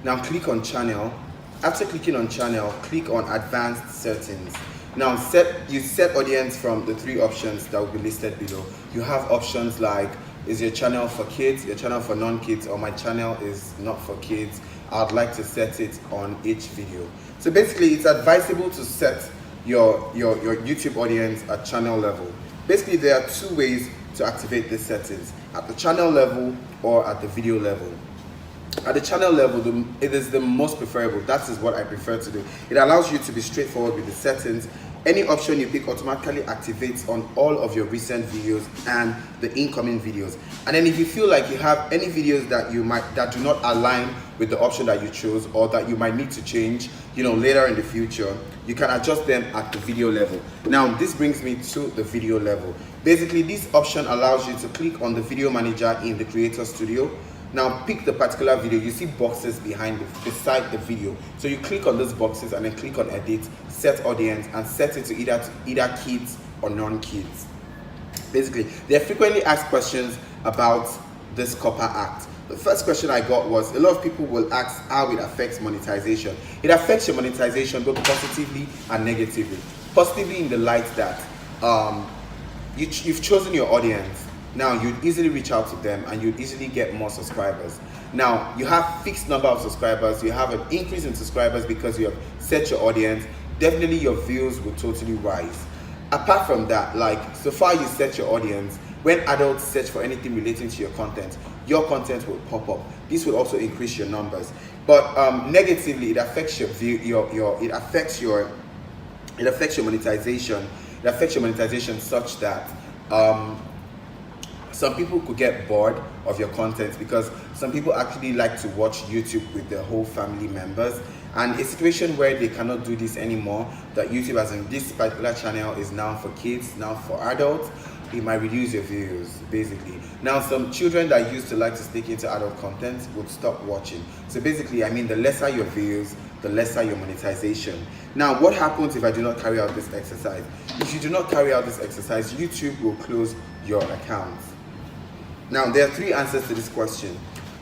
Now click on Channel. After clicking on Channel, click on Advanced Settings. Now you set audience from the three options that will be listed below. You have options like, is your channel for kids, your channel for non-kids, or my channel is not for kids. I'd like to set it on each video. So basically, it's advisable to set your YouTube audience at channel level. Basically, there are two ways to activate these settings: at the channel level or at the video level. At the channel level, it is the most preferable. That is what I prefer to do. It allows you to be straightforward with the settings. Any option you pick automatically activates on all of your recent videos and the incoming videos. And then if you feel like you have any videos that that do not align with the option that you chose, or that you might need to change, later in the future, you can adjust them at the video level. Now, this brings me to the video level. Basically, this option allows you to click on the video manager in the Creator Studio. Now pick the particular video. You see boxes beside the video. So you click on those boxes and then click on Edit, Set Audience, and set it to either kids or non-kids. Basically, there are frequently asked questions about this COPPA Act. The first question I got was, a lot of people will ask how it affects monetization. It affects your monetization both positively and negatively. Positively in the light that you've chosen your audience. Now you'd easily reach out to them and you'd easily get more subscribers. Now you have fixed number of subscribers, you have an increase in subscribers because you have set your audience. Definitely your views will totally rise. Apart from that, like, so far you set your audience, when adults search for anything relating to your content will pop up. This will also increase your numbers. But negatively, it affects your view, it affects your monetization. It affects your monetization such that some people could get bored of your content, because some people actually like to watch YouTube with their whole family members, and a situation where they cannot do this anymore, that YouTube, as in this particular channel, is now for kids, now for adults, it might reduce your views, basically. Now, some children that used to like to stick into adult content would stop watching. So basically, I mean, the lesser your views, the lesser your monetization. Now, what happens if I do not carry out this exercise? If you do not carry out this exercise, YouTube will close your account. Now, there are three answers to this question.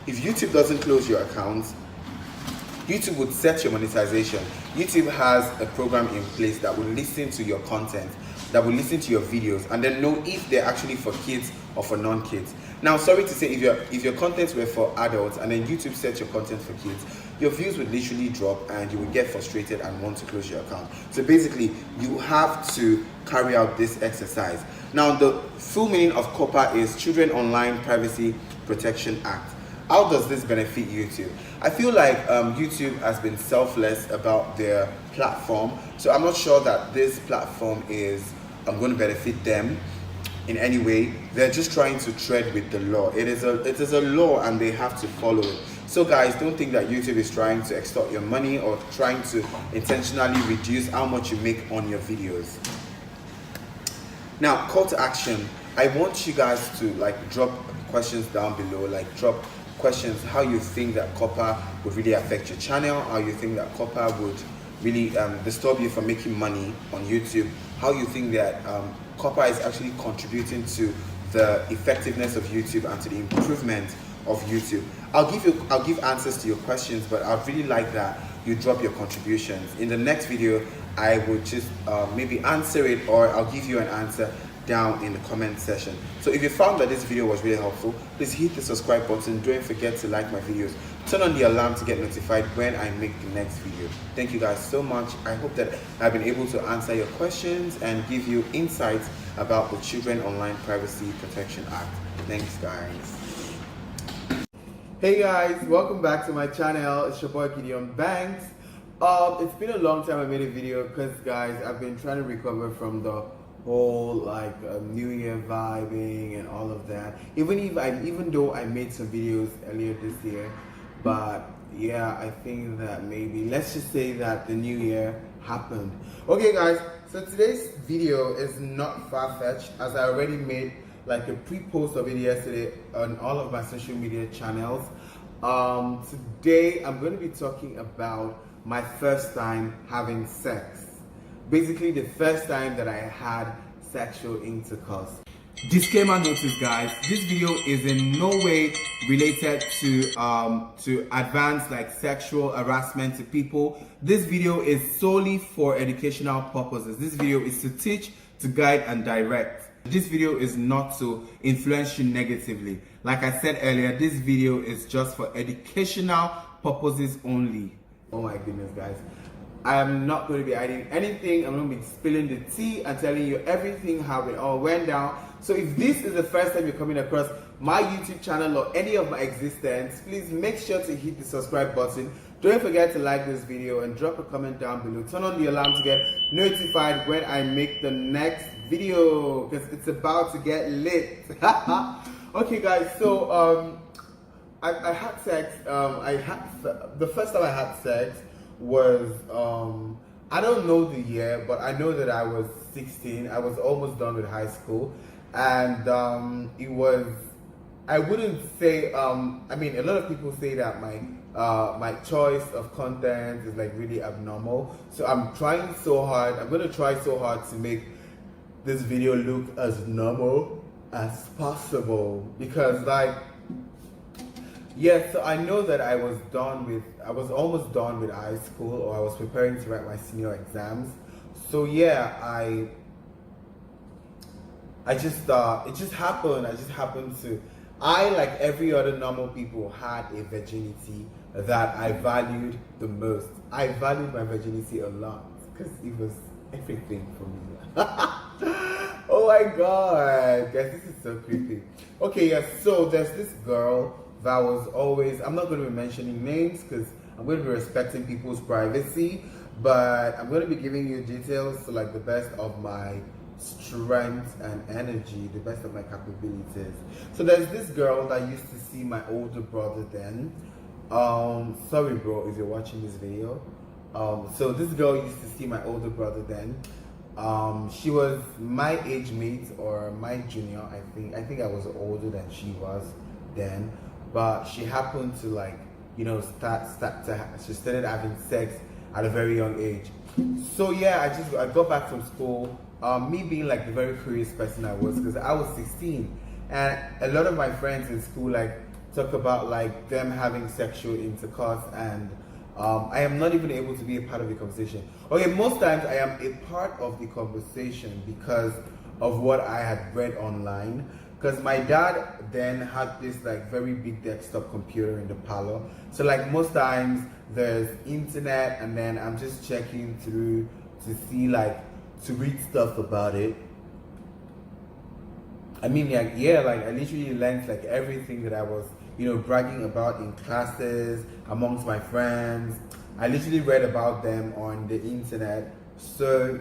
If YouTube doesn't close your account, YouTube would set your monetization. YouTube has a program in place that will listen to your content, that will listen to your videos, and then know if they're actually for kids or for non-kids. Now, sorry to say, if your contents were for adults and then YouTube set your content for kids, your views would literally drop and you would get frustrated and want to close your account. So basically, you have to carry out this exercise. Now, the full meaning of COPPA is Children Online Privacy Protection Act. How does this benefit YouTube? I feel like YouTube has been selfless about their platform, so I'm not sure that this platform is going to benefit them in any way. They're just trying to tread with the law. It is a law and they have to follow it. So guys, don't think that YouTube is trying to extort your money or trying to intentionally reduce how much you make on your videos. Now, call to action. I want you guys to drop questions down below, drop questions how you think that COPPA would really affect your channel, how you think that COPPA would really disturb you from making money on YouTube, how you think that COPPA is actually contributing to the effectiveness of YouTube and to the improvement of YouTube. I'll give answers to your questions, but I'd really like that you drop your contributions. In the next video, I would just maybe answer it, or I'll give you an answer down in the comment section. So if you found that this video was really helpful, please hit the subscribe button. Don't forget to like my videos. Turn on the alarm to get notified when I make the next video. Thank you guys so much. I hope that I've been able to answer your questions and give you insights about the Children Online Privacy Protection Act. Thanks guys. Hey guys, welcome back to my channel. It's your boy Gideon Banks. It's been a long time I made a video because guys, I've been trying to recover from the whole like New Year vibing and all of that. Even though I made some videos earlier this year, but yeah, I think that maybe let's just say that the New Year happened. Okay guys, so today's video is not far-fetched, as I already made like a pre-post of it yesterday on all of my social media channels. Today I'm going to be talking about my first time having sex. Basically the first time that I had sexual intercourse. Disclaimer notice guys, this video is in no way related to advance like sexual harassment to people. This video is solely for educational purposes. This video is to teach, to guide and direct. This video is not to influence you negatively. Like I said earlier, this video is just for educational purposes only. Oh my goodness guys, I am not going to be hiding anything. I'm going to be spilling the tea and telling you everything, how it all went down. So if this is the first time you're coming across my YouTube channel or any of my existence, please make sure to hit the subscribe button. Don't forget to like this video and drop a comment down below. Turn on the alarm to get notified when I make the next video, because it's about to get lit. Okay guys, so I had sex. The first time I had sex was I don't know the year, but I know that I was 16. I was almost done with high school, and it was, I wouldn't say I mean, a lot of people say that my choice of content is like really abnormal, so I'm trying so hard. I'm gonna try so hard to make this video look as normal as possible, because like, yes, so I know that I was almost done with high school, or I was preparing to write my senior exams. So yeah, it just happened. I, like every other normal people, had a virginity that I valued the most. I valued my virginity a lot because it was everything for me. Oh my god, guys, this is so creepy. Okay, yes, so there's this girl that was always, I'm not going to be mentioning names because I'm going to be respecting people's privacy, but I'm going to be giving you details to like the best of my strength and energy, the best of my capabilities. So there's this girl that used to see my older brother then. Sorry bro if you're watching this video. So this girl used to see my older brother then. She was my age mate or my junior, I think I was older than she was then, but she happened to like, you know, she started having sex at a very young age. So yeah, I got back from school, me being like the very curious person I was, because I was 16, and a lot of my friends in school like talk about like them having sexual intercourse, and I am not even able to be a part of the conversation. Okay, most times I am a part of the conversation because of what I had read online. Because my dad then had this like very big desktop computer in the parlor. So like most times there's internet, and then I'm just checking through to see like, to read stuff about it. I mean, like, yeah, like I literally learned like everything that I was, you know, bragging about in classes, amongst my friends. I literally read about them on the internet. So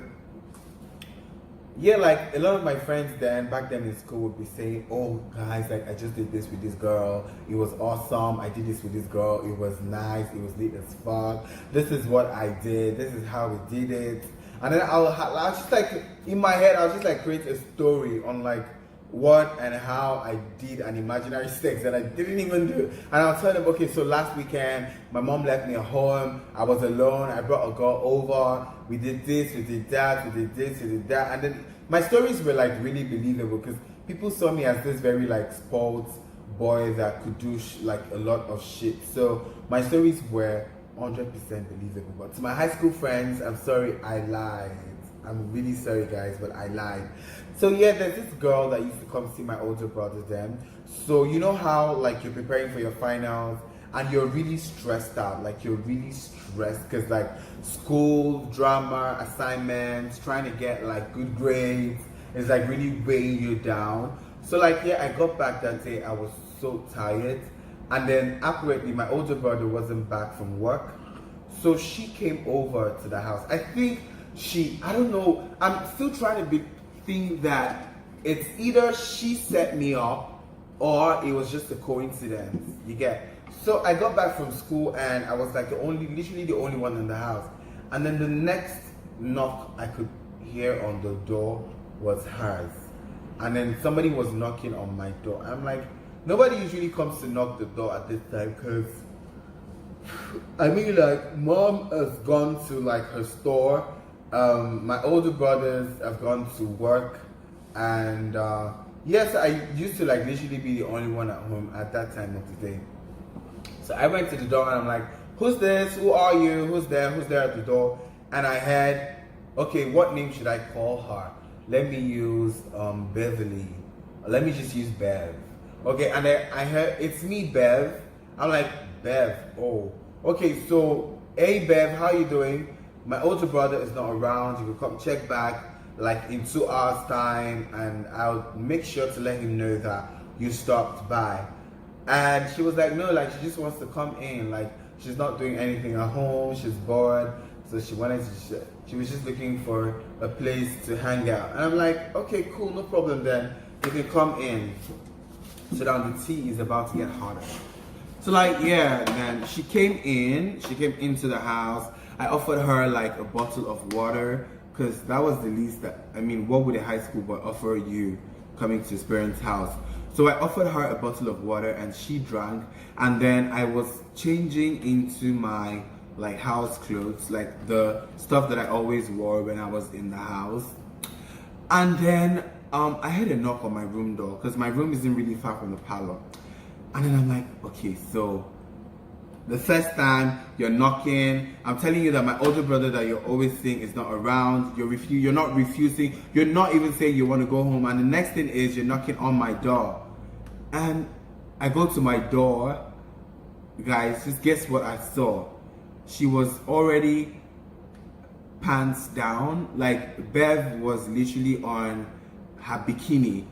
yeah, like a lot of my friends back then in school would be saying, oh guys, like I just did this with this girl, it was awesome, I did this with this girl, it was nice, it was lit as fuck, this is what I did, this is how we did it. And then I'll just like, in my head, I'll just like create a story on like what and how I did an imaginary sex that I didn't even do. And I'll tell them, okay, so last weekend, my mom left me at home, I was alone, I brought a girl over, we did this, we did that, we did this, we did that. And then my stories were like really believable because people saw me as this very like spoiled boy that could do like a lot of shit. So my stories were 100% believable. But to my high school friends, I'm sorry, I lied. I'm really sorry, guys, but I lied. So yeah, there's this girl that used to come see my older brother then. So you know how like you're preparing for your finals and you're really stressed out, like you're really stressed because like school, drama, assignments, trying to get like good grades is like really weighing you down. So like yeah, I got back that day, I was so tired, and then apparently my older brother wasn't back from work, so she came over to the house. I think I don't know, I'm still trying to think that it's either she set me up or it was just a coincidence, you get. So I got back from school and I was like literally the only one in the house. And then the next knock I could hear on the door was hers. And then somebody was knocking on my door. I'm like, nobody usually comes to knock the door at this time because, I mean, like, mom has gone to like her store. My older brothers have gone to work. And yes, I used to like literally be the only one at home at that time of the day. So I went to the door and I'm like, who's this? Who are you? Who's there? Who's there at the door? And I had, okay, what name should I call her? Let me use Beverly. Let me just use Bev. Okay, and then I heard, it's me, Bev. I'm like, Bev, oh. Okay, so, hey Bev, how you doing? My older brother is not around. You can come check back like in 2 hours time and I'll make sure to let him know that you stopped by. And she was like, no, like she just wants to come in, like she's not doing anything at home, she's bored, so she was just looking for a place to hang out. And I'm like, okay, cool, no problem then, you can come in. So now the tea is about to get hotter. So like, yeah, man, she came into the house. I offered her like a bottle of water, because that was the least that, I mean, what would a high school boy offer you coming to his parents' house? So I offered her a bottle of water and she drank, and then I was changing into my like house clothes, like the stuff that I always wore when I was in the house. And then I had a knock on my room door because my room isn't really far from the parlor. And then I'm like, okay, so the first time you're knocking, I'm telling you that my older brother that you're always seeing is not around. You're not refusing. You're not even saying you want to go home. And the next thing is you're knocking on my door. And I go to my door, guys, just guess what I saw. She was already pants down. Like Bev was literally on her bikini.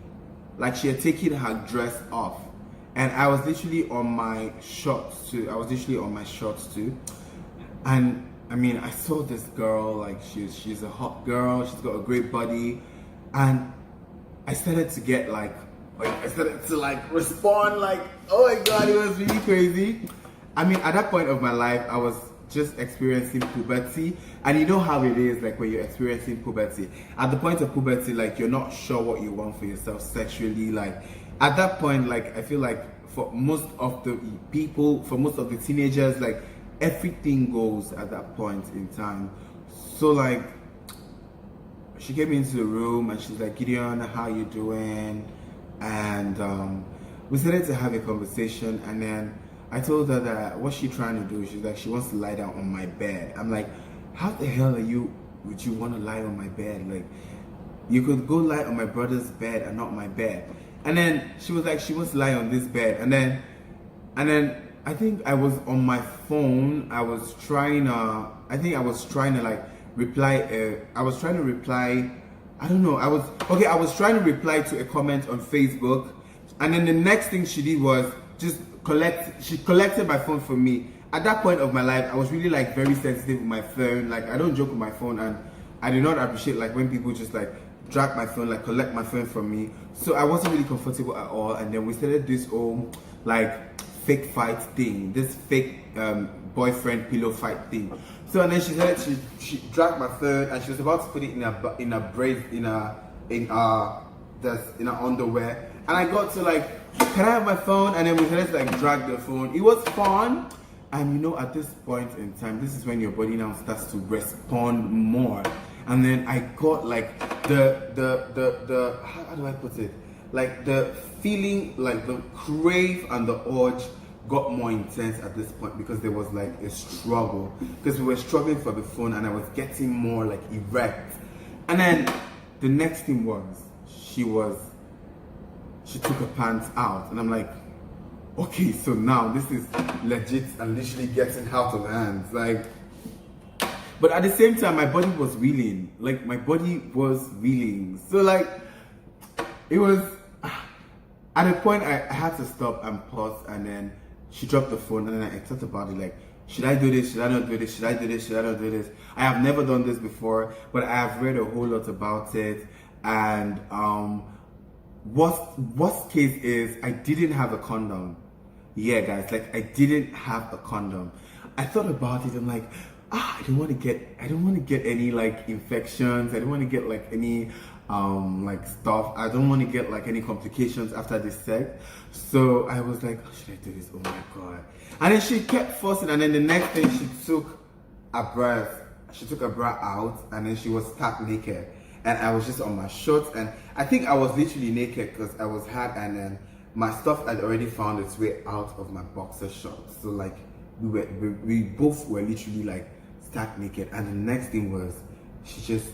Like she had taken her dress off. And I was literally on my shorts too. And I mean, I saw this girl, like she's a hot girl. She's got a great body. And I started to get I started to like respond like, oh my God, it was really crazy. I mean, at that point of my life, I was just experiencing puberty. And you know how it is, like when you're experiencing puberty. At the point of puberty, like you're not sure what you want for yourself sexually. Like at that point, like I feel like for most of the people, for most of the teenagers, like everything goes at that point in time. So like, she came into the room and she's like, Gideon, how you doing? And we started to have a conversation, and then I told her that what's she trying to do? She's like, she wants to lie down on my bed. I'm like, how the hell would you want to lie on my bed? Like, you could go lie on my brother's bed and not my bed. And then she was like, she wants to lie on this bed. And then I think I was on my phone. I was trying to like reply. I was trying to reply. I don't know. I was trying to reply to a comment on Facebook. And then the next thing she did was just she collected my phone from me. At that point of my life, I was really like very sensitive with my phone. Like I don't joke with my phone, and I do not appreciate like when people just like drag my phone, like collect my phone from me. So I wasn't really comfortable at all. And then we started this whole like fake fight thing, this fake boyfriend pillow fight thing. So and then she dragged my phone and she was about to put it in her underwear. And I got to like, can I have my phone? And then we started to like drag the phone. It was fun. And you know, at this point in time, this is when your body now starts to respond more. And then I got like the how do I put it? like the feeling, like the crave and the urge got more intense at this point, because there was like a struggle, because we were struggling for the phone and I was getting more like erect. And then the next thing was she took her pants out, and I'm like, okay, so now this is legit and literally getting out of hands, like. But at the same time, my body was reeling. Like, my body was reeling. So, like, it was... At a point, I had to stop and pause, and then she dropped the phone, and then I thought about it, like, should I do this? Should I not do this? Should I do this? Should I not do this? I have never done this before, but I have read a whole lot about it. And worst case is I didn't have a condom. Yeah, guys, like, I didn't have a condom. I thought about it, I'm like... I don't want to get any like infections. I don't want to get like any like stuff. I don't want to get like any complications after this sex. So I was like, oh, should I do this? Oh my god. And then she kept forcing, and then the next thing she took a bra out, and then she was stark naked, and I was just on my shorts, and I think I was literally naked because I was hard, and then my stuff had already found its way out of my boxer shorts. So like we both were literally like stark naked, and the next thing was she just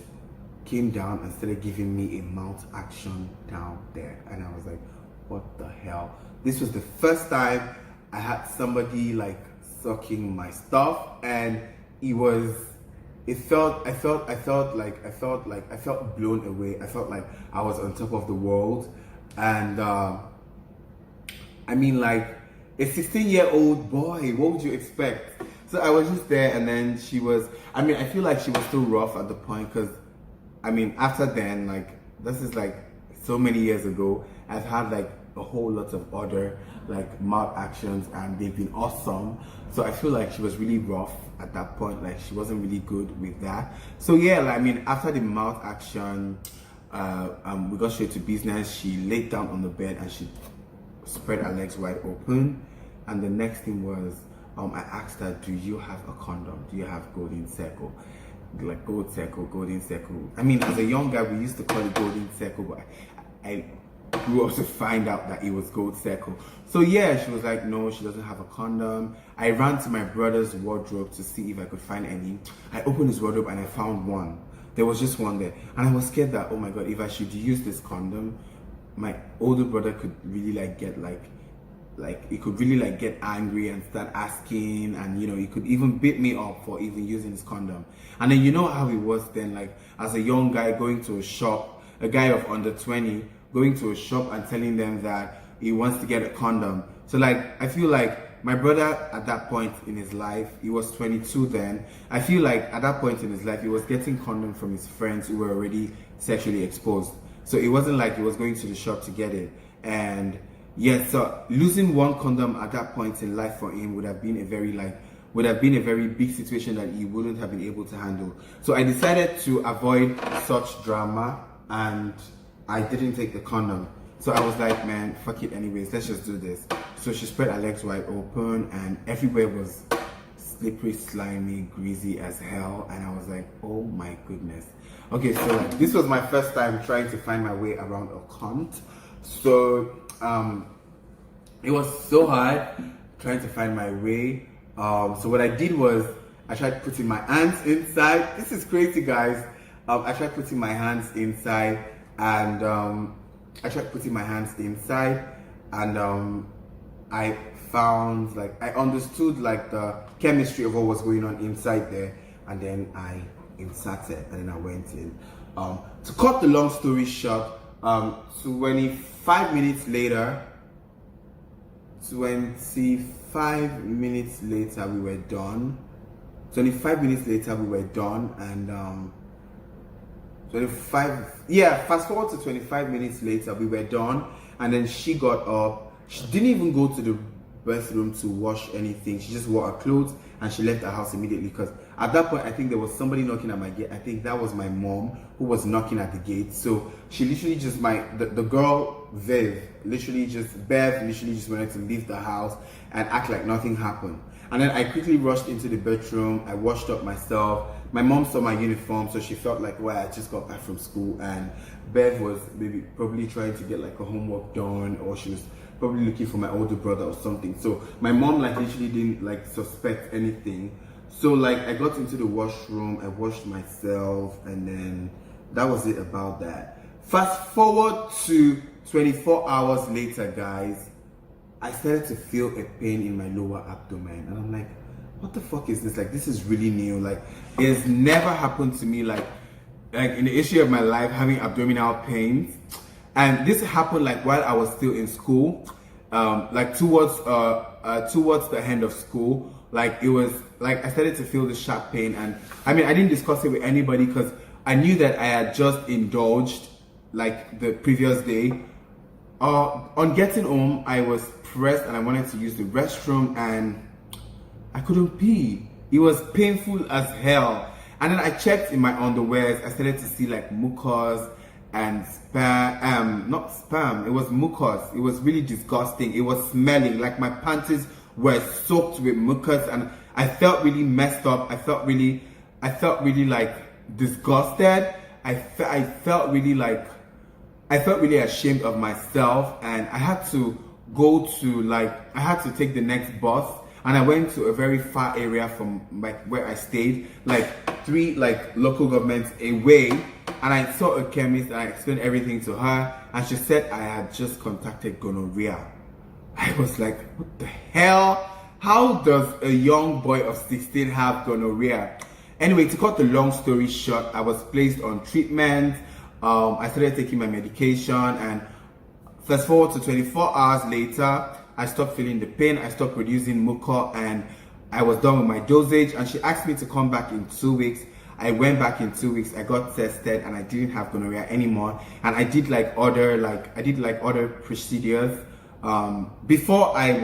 came down and started giving me a mouth action down there, and I was like, what the hell? This was the first time I had somebody like sucking my stuff, and I felt blown away. I felt like I was on top of the world. And I mean, like a 16-year-old boy, what would you expect? So I was just there, and then she was, I mean, I feel like she was still rough at the point, because I mean, after then, like, this is like so many years ago, I've had like a whole lot of other like mouth actions, and they've been awesome. So I feel like she was really rough at that point, like she wasn't really good with that. So yeah, like, I mean, after the mouth action, we got straight to business. She laid down on the bed and she spread her legs wide open, and the next thing was, I asked her, do you have a condom? Do you have golden circle? Like gold circle, golden circle. I mean, as a young guy, we used to call it golden circle, but I grew up to find out that it was gold circle. So yeah, she was like, no, she doesn't have a condom. I ran to my brother's wardrobe to see if I could find any. I opened his wardrobe and I found one. There was just one there, and I was scared that, oh my god, if I should use this condom, my older brother could really like get like he could really like get angry and start asking, and you know, he could even beat me up for even using his condom. And then you know how it was then, like as a young guy going to a shop, a guy of under 20 going to a shop and telling them that he wants to get a condom. So like, I feel like my brother at that point in his life, he was 22 then, I feel like at that point in his life he was getting condom from his friends who were already sexually exposed. So it wasn't like he was going to the shop to get it. And yes, so losing one condom at that point in life for him would have been a very big situation that he wouldn't have been able to handle. So I decided to avoid such drama, and I didn't take the condom. So I was like, man, fuck it anyways, let's just do this. So she spread her legs wide open, and everywhere was slippery, slimy, greasy as hell, and I was like, oh my goodness. Okay, so like, this was my first time trying to find my way around a cunt. So it was so hard trying to find my way. So what I did was I tried putting my hands inside. This is crazy, guys. I tried putting my hands inside, and I found, like, I understood like the chemistry of what was going on inside there, and then I inserted, and then I went in. To cut the long story short, 25 minutes later, we were done. 25 minutes later, we were done, and fast forward to 25 minutes later, we were done, and then she got up. She didn't even go to the bathroom to wash anything. She just wore her clothes and she left the house immediately, because at that point I think there was somebody knocking at my gate. I think that was my mom who was knocking at the gate. So she literally just, the girl Bev literally just wanted to leave the house and act like nothing happened. And then I quickly rushed into the bedroom. I washed up myself, my mom saw my uniform, so she felt like, well, I just got back from school, and Bev was probably trying to get like a homework done, or she was probably looking for my older brother or something. So my mom like literally didn't like suspect anything. So like I got into the washroom, I washed myself, and then that was it about that. Fast forward to 24 hours later, guys, I started to feel a pain in my lower abdomen, and I'm like, what the fuck is this? Like, this is really new. Like, it's never happened to me, like in the issue of my life, having abdominal pains. And this happened like while I was still in school, like towards the end of school. Like, it was like I started to feel the sharp pain, and I mean, I didn't discuss it with anybody because I knew that I had just indulged like the previous day. On getting home, I was pressed and I wanted to use the restroom, and I couldn't pee. It was painful as hell. And then I checked in my underwears. I started to see like mucus and spam, not spam, it was mucus. It was really disgusting. It was smelling like my panties were soaked with mucus, and I felt really messed up. I felt really like disgusted. I felt really ashamed of myself, and I had to take the next bus, and I went to a very far area from like where I stayed, like 3 like local governments away, and I saw a chemist and I explained everything to her, and she said I had just contacted gonorrhea. I was like, what the hell? How does a young boy of 16 have gonorrhea? Anyway, to cut the long story short, I was placed on treatment. I started taking my medication, and fast forward to 24 hours later, I stopped feeling the pain, I stopped producing mucus, and I was done with my dosage, and she asked me to come back in 2 weeks. I went back in 2 weeks, I got tested, and I didn't have gonorrhea anymore. And I did like other procedures. Before I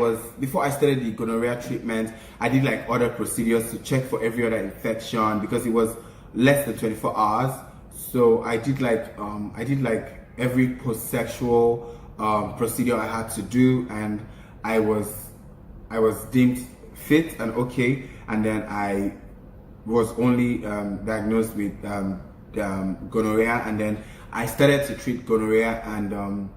started the gonorrhea treatment, I did like other procedures to check for every other infection, because it was less than 24 hours. So I did like every post-sexual procedure I had to do, and I was deemed fit and okay. And then I was only diagnosed with gonorrhea, and then I started to treat gonorrhea, and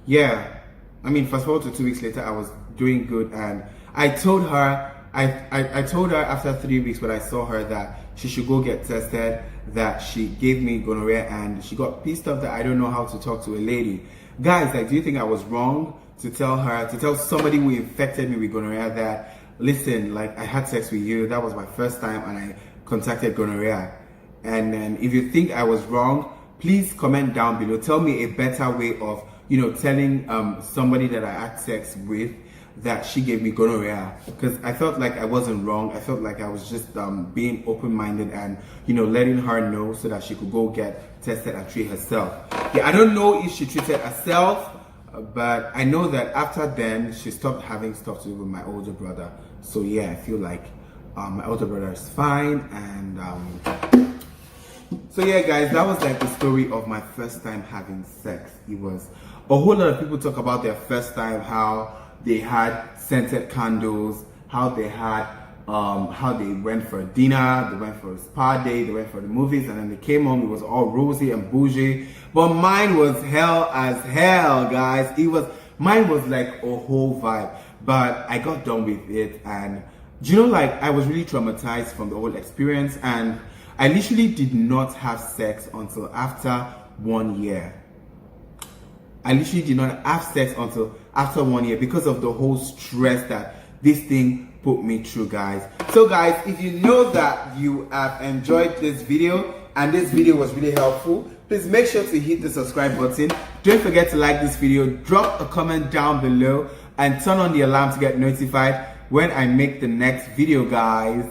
yeah, I mean, fast forward to 2 weeks later, I was doing good, and I told her after 3 weeks when I saw her that she should go get tested, that she gave me gonorrhea, and she got pissed off that I don't know how to talk to a lady. Guys, like, do you think I was wrong to tell somebody who infected me with gonorrhea that, listen, like, I had sex with you, that was my first time, and I contacted gonorrhea? And then if you think I was wrong, please comment down below. Tell me a better way of, you know, telling somebody that I had sex with that she gave me gonorrhea, because I felt like I wasn't wrong. I felt like I was just being open-minded and, you know, letting her know so that she could go get tested and treat herself. Yeah, I don't know if she treated herself, but I know that after then she stopped having stuff to do with my older brother. So yeah, I feel like my older brother is fine, and so yeah, guys, that was like the story of my first time having sex. It was a whole lot of people talk about their first time, how they had scented candles, how they went for a dinner, they went for a spa day, they went for the movies, and then they came home, it was all rosy and bougie. But mine was hell as hell, guys. Mine was like a whole vibe. But I got done with it, and you know, like, I was really traumatized from the whole experience, and I literally did not have sex until after 1 year. I literally did not have sex until after 1 year because of the whole stress that this thing put me through, guys. So guys, if you know that you have enjoyed this video and this video was really helpful, please make sure to hit the subscribe button. Don't forget to like this video, drop a comment down below, and turn on the alarm to get notified when I make the next video, guys.